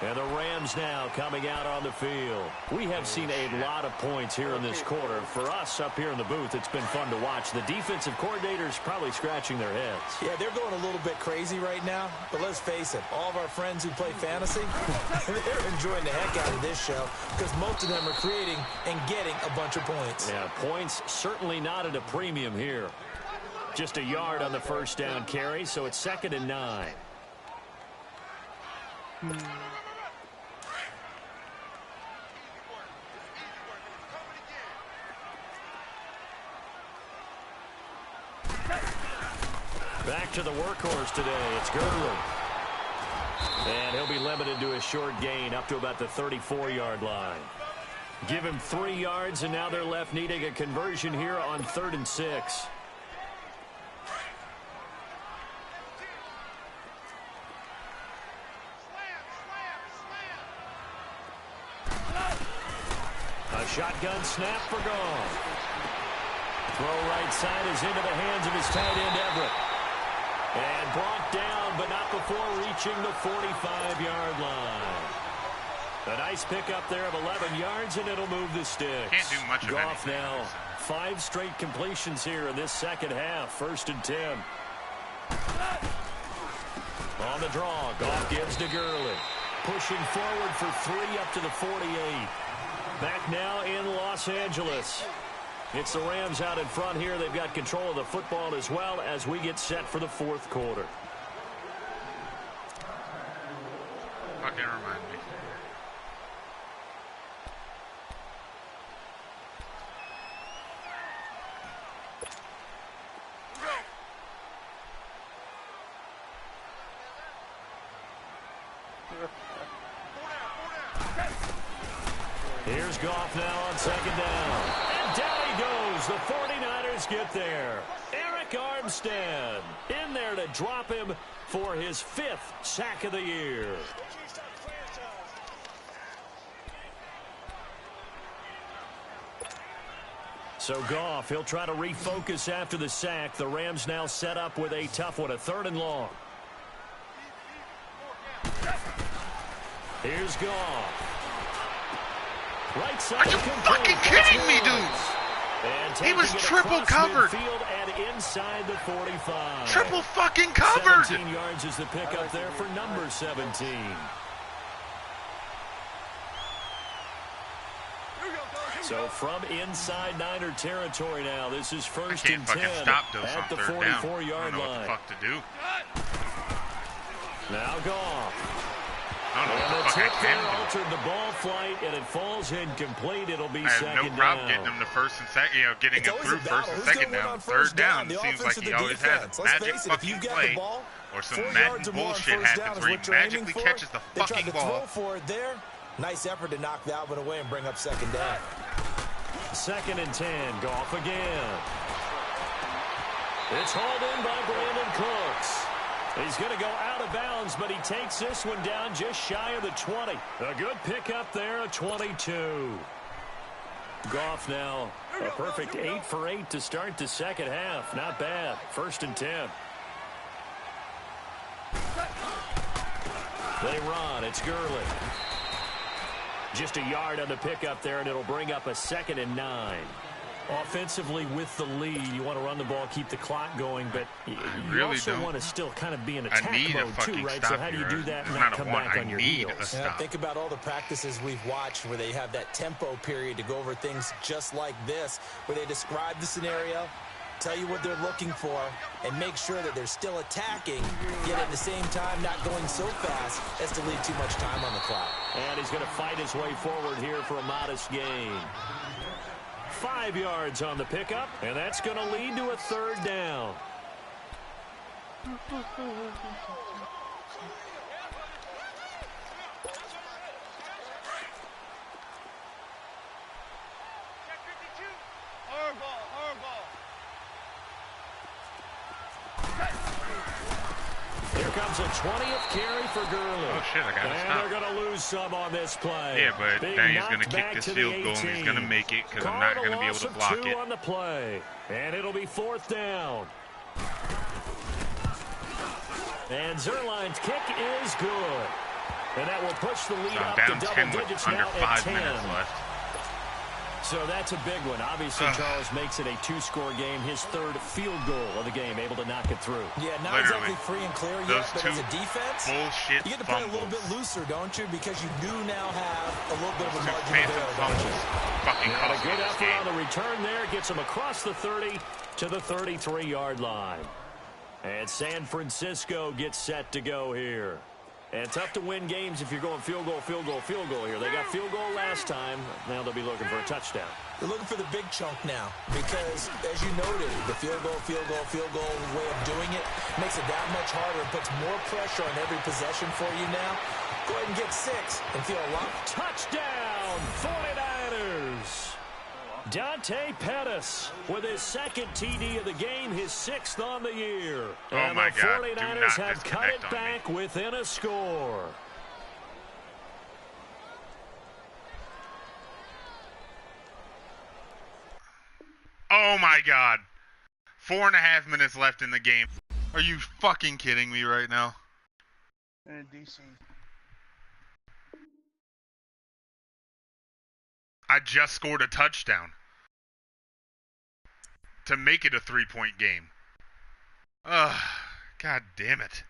And the Rams now coming out on the field. We have seen a lot of points here in this quarter. For us up here in the booth, it's been fun to watch. The defensive coordinators probably scratching their heads. Yeah, they're going a little bit crazy right now. But let's face it, all of our friends who play fantasy, they're enjoying the heck out of this show because most of them are creating and getting a bunch of points. Yeah, points certainly not at a premium here. Just a yard on the first down carry, so it's 2nd and 9. Back to the workhorse today. It's Gurley. And he'll be limited to a short gain up to about the 34-yard line. Give him 3 yards, and now they're left needing a conversion here on 3rd and 6. A shotgun snap for Goff. Throw right side is into the hands of his tight end, Everett. And brought down, but not before reaching the 45-yard line. A nice pickup there of 11 yards, and it'll move the sticks. Can't do much of Goff anything. now, 5 straight completions here in this second half. 1st and 10. On the draw, Goff gives to Gurley. Pushing forward for 3 up to the 48. Back now in Los Angeles. It's the Rams out in front here. They've got control of the football as well as we get set for the 4th quarter. Fucking remind me. Here's Goff now on 2nd down. And down he goes. The 49ers get there. Eric Armstead in there to drop him for his 5th sack of the year. So Goff, he'll try to refocus after the sack. The Rams now set up with a tough one, a 3rd and long. Here's Goff. Right side. Are you fucking kidding me, dude? He was triple covered. And inside the 45. Triple fucking covered. 17 yards is the pickup there for number 17. So from inside Niner territory now, this is 1st and 10 at the 44-yard line. What the fuck to do? Now Goff. And the tip there altered the ball flight, and it falls incomplete. It'll be 2nd down. I have no problem getting him to 1st and 2nd, getting him through 1st and 2nd down. 3rd down seems like he always has a magic fucking play or some Madden bullshit happens where he magically catches the fucking ball. For it there. Nice effort to knock that one away and bring up 2nd down. 2nd and 10, Goff again. It's hauled in by Brandon Cooks. He's going to go out of bounds, but he takes this one down just shy of the 20. A good pickup there, a 22. Goff now, a perfect 8 for 8 to start the second half. Not bad. 1st and 10. They run. It's Gurley. Just a yard on the pickup there, and it'll bring up a 2nd and 9. Offensively with the lead, you want to run the ball, keep the clock going, but you really also want to still kind of be in attack mode too, right? So how do you do that and not come back on your heels? Yeah, think about all the practices we've watched where they have that tempo period to go over things just like this, where they describe the scenario, tell you what they're looking for, and make sure that they're still attacking, yet at the same time not going so fast as to leave too much time on the clock. And he's going to fight his way forward here for a modest gain. 5 yards on the pickup, and that's going to lead to a third down. Here comes a 20th carry for Gurley. Oh, shit, I got to stop. And they're going to lose some on this play. Yeah, but Being then he's going to knocked kick back this to field the goal, and he's going to 18. make it because I'm Called not a going to be able loss to of block 2 it. on the play. And it'll be 4th down. And Zerline's kick is good. And that will push the lead So I'm up down to 10 double with digits under now at 5 10. minutes left. So that's a big one. Obviously, Charles makes it a 2-score game. His 3rd field goal of the game, able to knock it through. Yeah, not Literally. exactly free and clear Those yet, but two as a defense, bullshit you get to play a little fumbles. bit looser, don't you? Because you do now have a little bit of a Two margin of phantom error, don't you? fumbles. Fucking And a cost me good this effort game. on the return there. Gets him across the 30 to the 33-yard line. And San Francisco gets set to go here. And tough to win games if you're going field goal, field goal, field goal here. They got field goal last time. Now they'll be looking for a touchdown. They're looking for the big chunk now because, as you noted, the field goal way of doing it makes it that much harder and puts more pressure on every possession for you now. Go ahead and get 6 and feel a lot. Touchdown, 49ers. Dante Pettis with his 2nd TD of the game, his 6th on the year. Oh, and my the God. 49ers Do not have cut it disconnect on back within a score. Oh, my God. 4.5 minutes left in the game. Are you fucking kidding me right now? In DC. I just scored a touchdown to make it a 3-point game. Ugh, God damn it.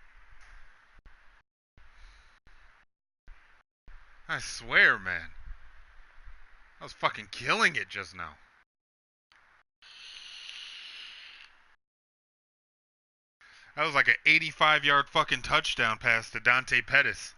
I swear, man. I was fucking killing it just now. That was like an 85-yard fucking touchdown pass to Dante Pettis.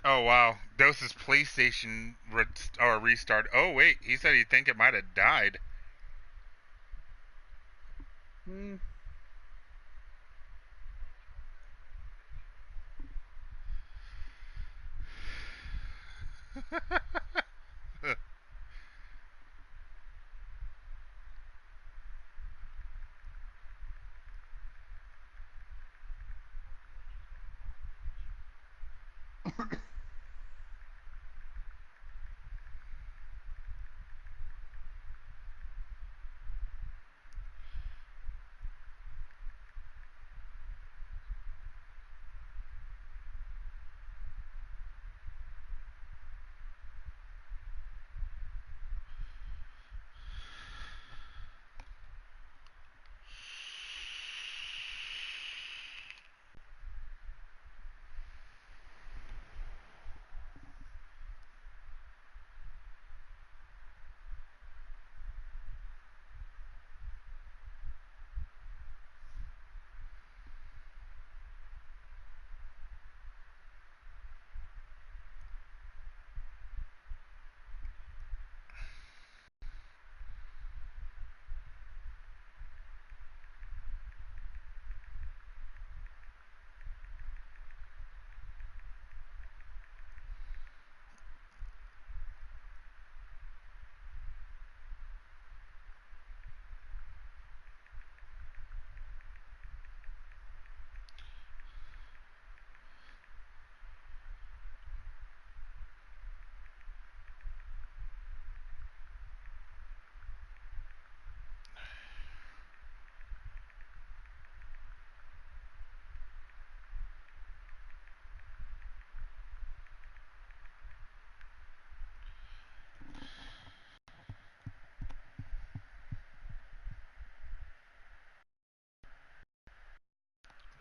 Oh, wow. Doses PlayStation restart. Oh, wait. He said he think it might have died.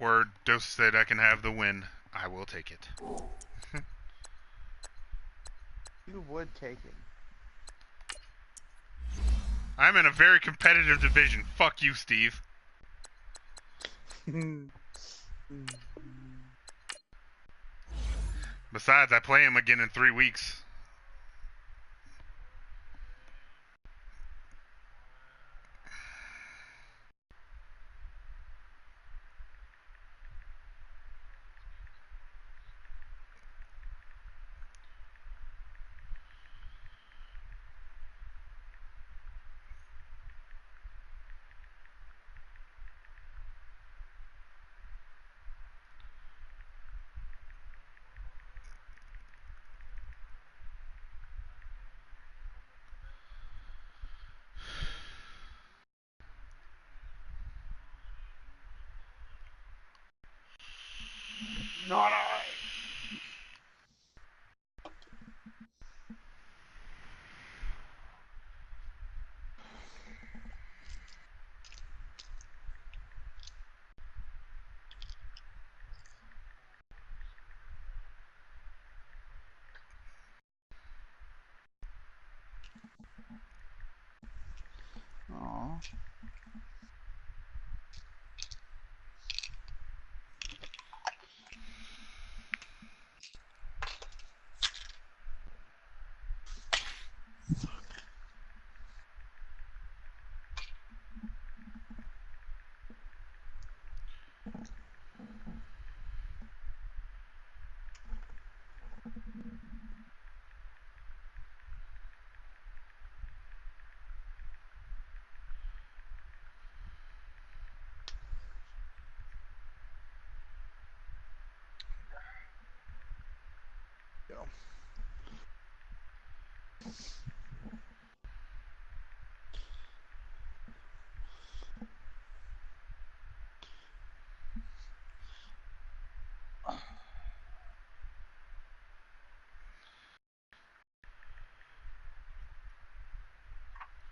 Word, Dose said I can have the win. I will take it. You would take it. I'm in a very competitive division. Fuck you, Steve. Besides, I play him again in 3 weeks. Not I. Aw. Go.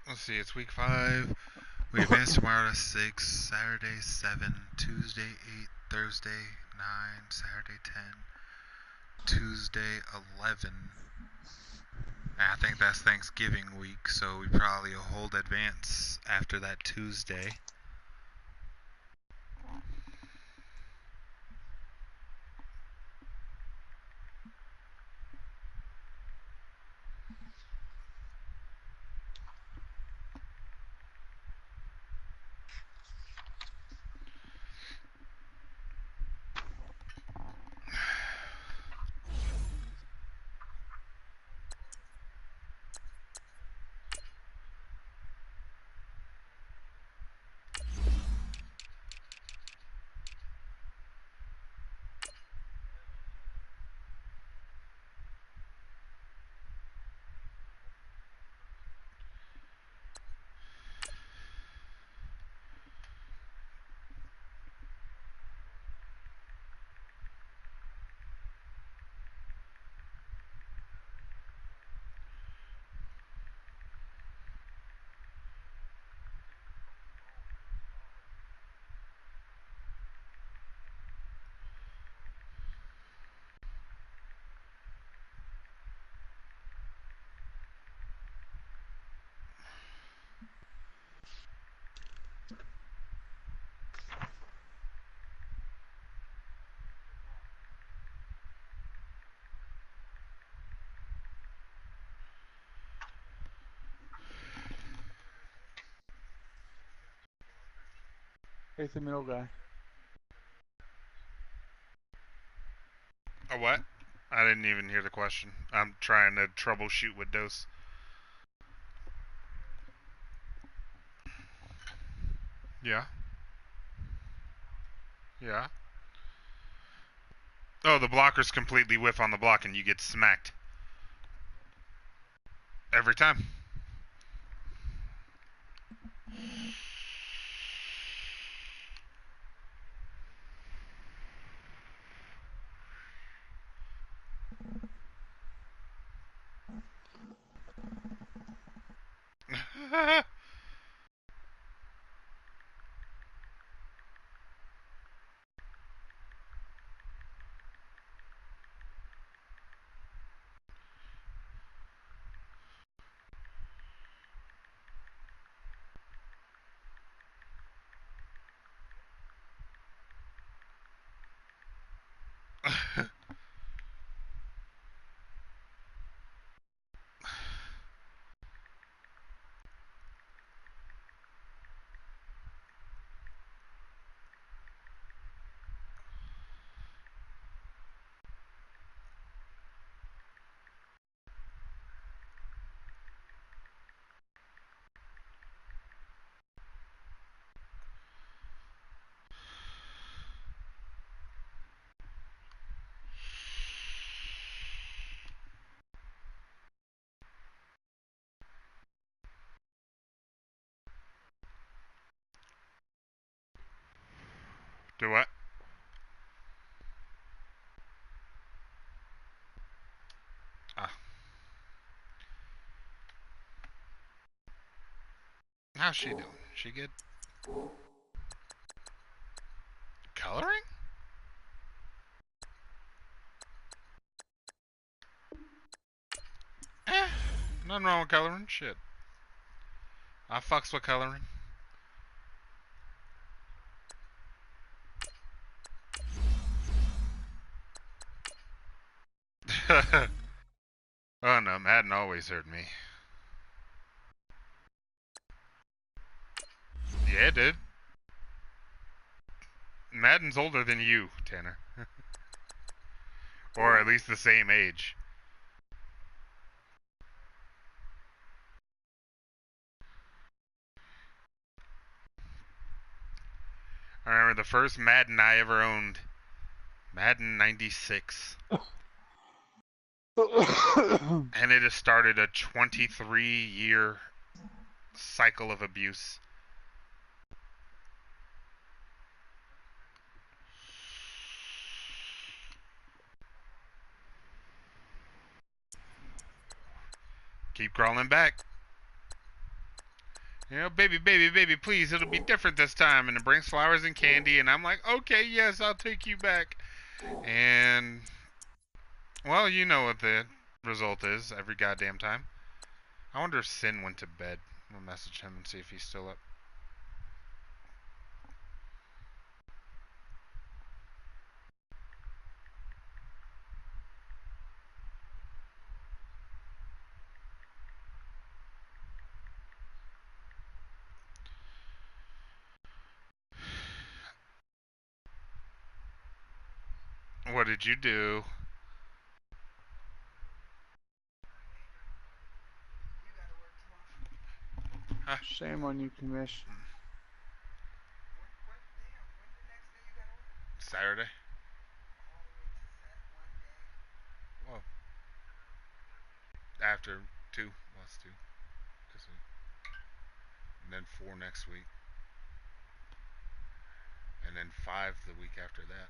Let's see, it's week 5. We advance tomorrow to 6, Saturday 7, Tuesday 8, Thursday 9, Saturday 10, Tuesday 11. I think that's Thanksgiving week, so we probably hold advance after that Tuesday. Here's the middle guy. A what? I didn't even hear the question. I'm trying to troubleshoot with Dose. Yeah. Yeah. Oh, the blockers completely whiff on the block and you get smacked. Every time. Do what? Ah. How's she doing? She good? Coloring? Nothing wrong with coloring. Shit. I fucks with coloring. Oh no, Madden always hurt me. Yeah, it did. Madden's older than you, Tanner. Or at least the same age. I remember the first Madden I ever owned. Madden 96. And it has started a 23-year cycle of abuse. Keep crawling back. You know, baby, baby, baby, please, it'll be different this time. And it brings flowers and candy, and I'm like, okay, yes, I'll take you back. And, well, you know what the result is every goddamn time. I wonder if Sin went to bed. I'm gonna message him and see if he's still up. What did you do? Huh? Shame on you, Commish. Saturday? Well, after 2. Well, it's 2 this week. And then 4 next week. And then 5 the week after that.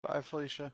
Bye, Felicia.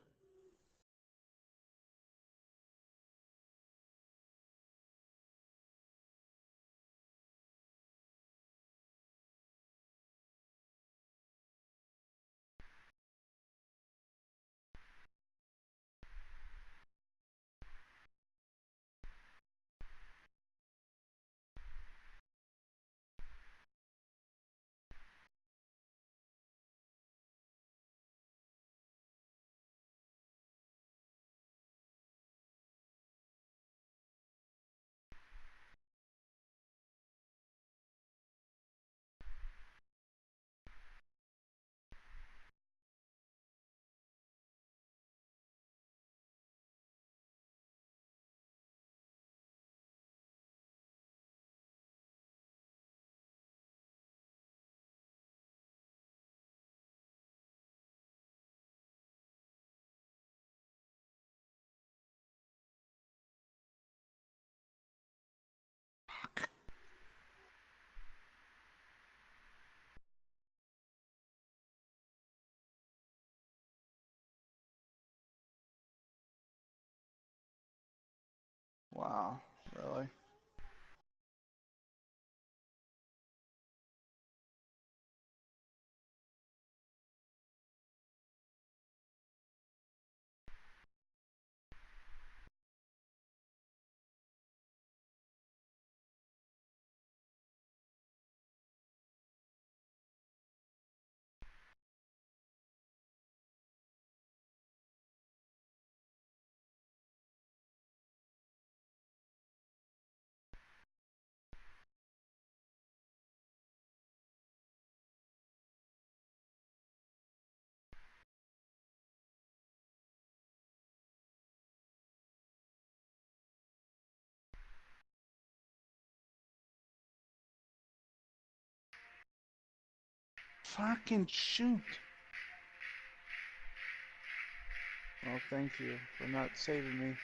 Wow, really? Fucking shoot. Well, thank you for not saving me.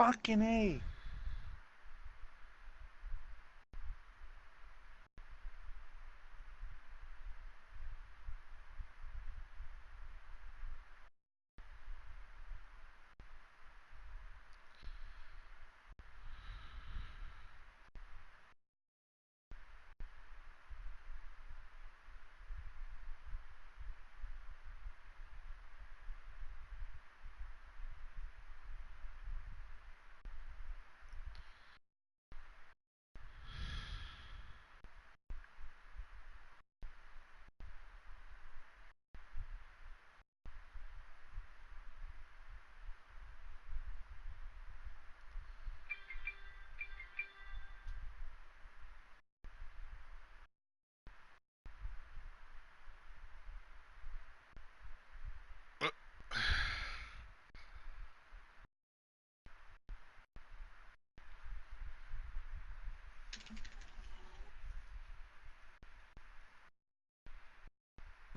Fucking A.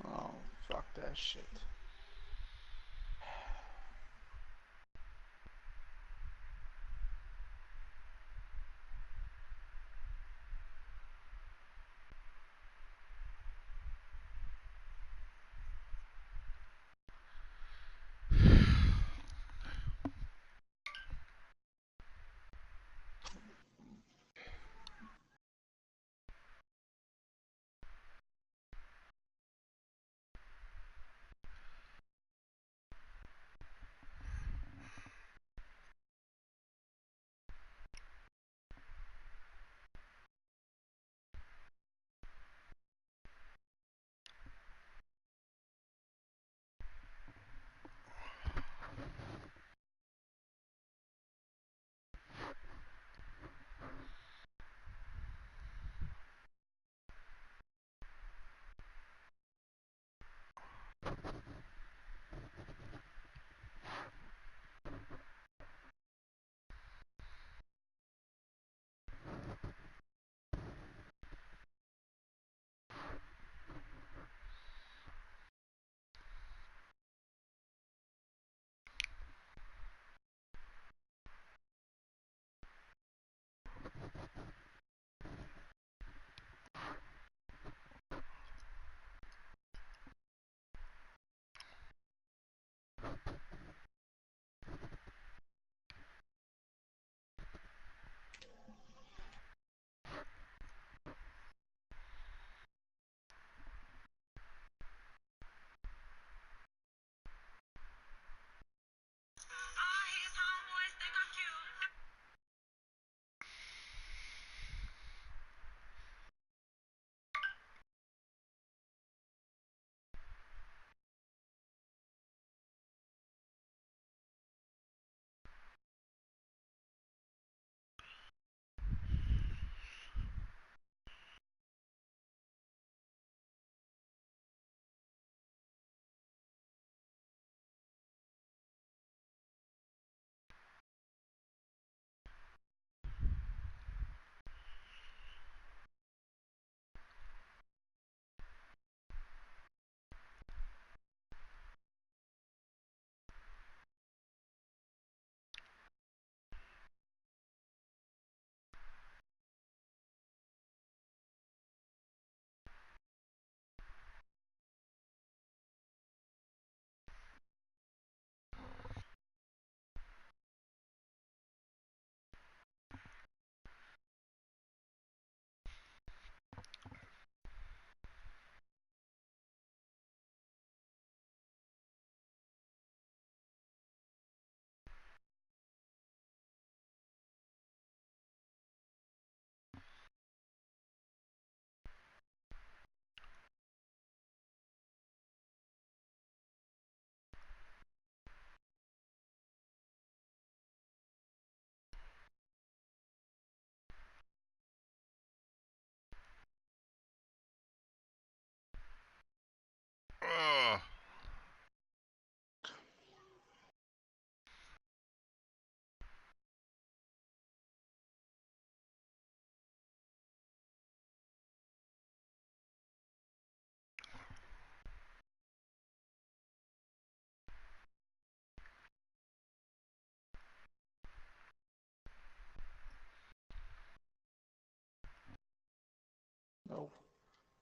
Oh, fuck that shit.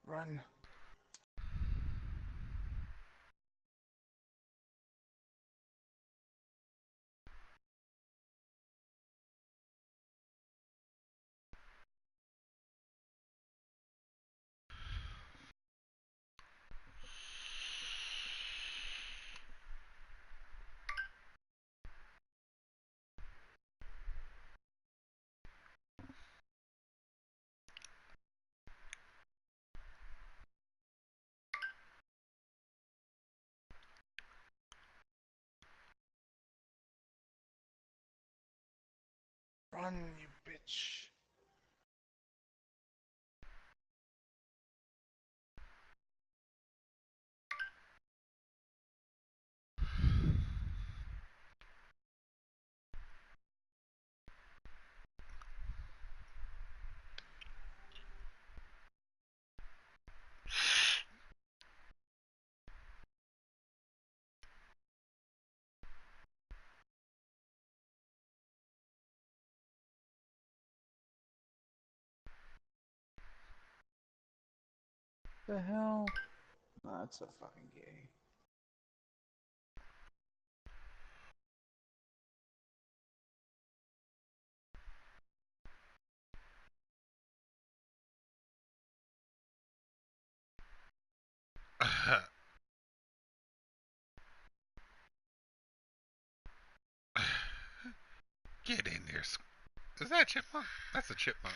Run. Run, you bitch. The hell? Nah, that's so fucking gay. Get in there. Is that a chipmunk? That's a chipmunk.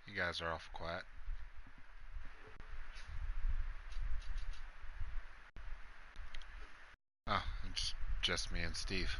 You guys are awful quiet. Oh, it's just me and Steve.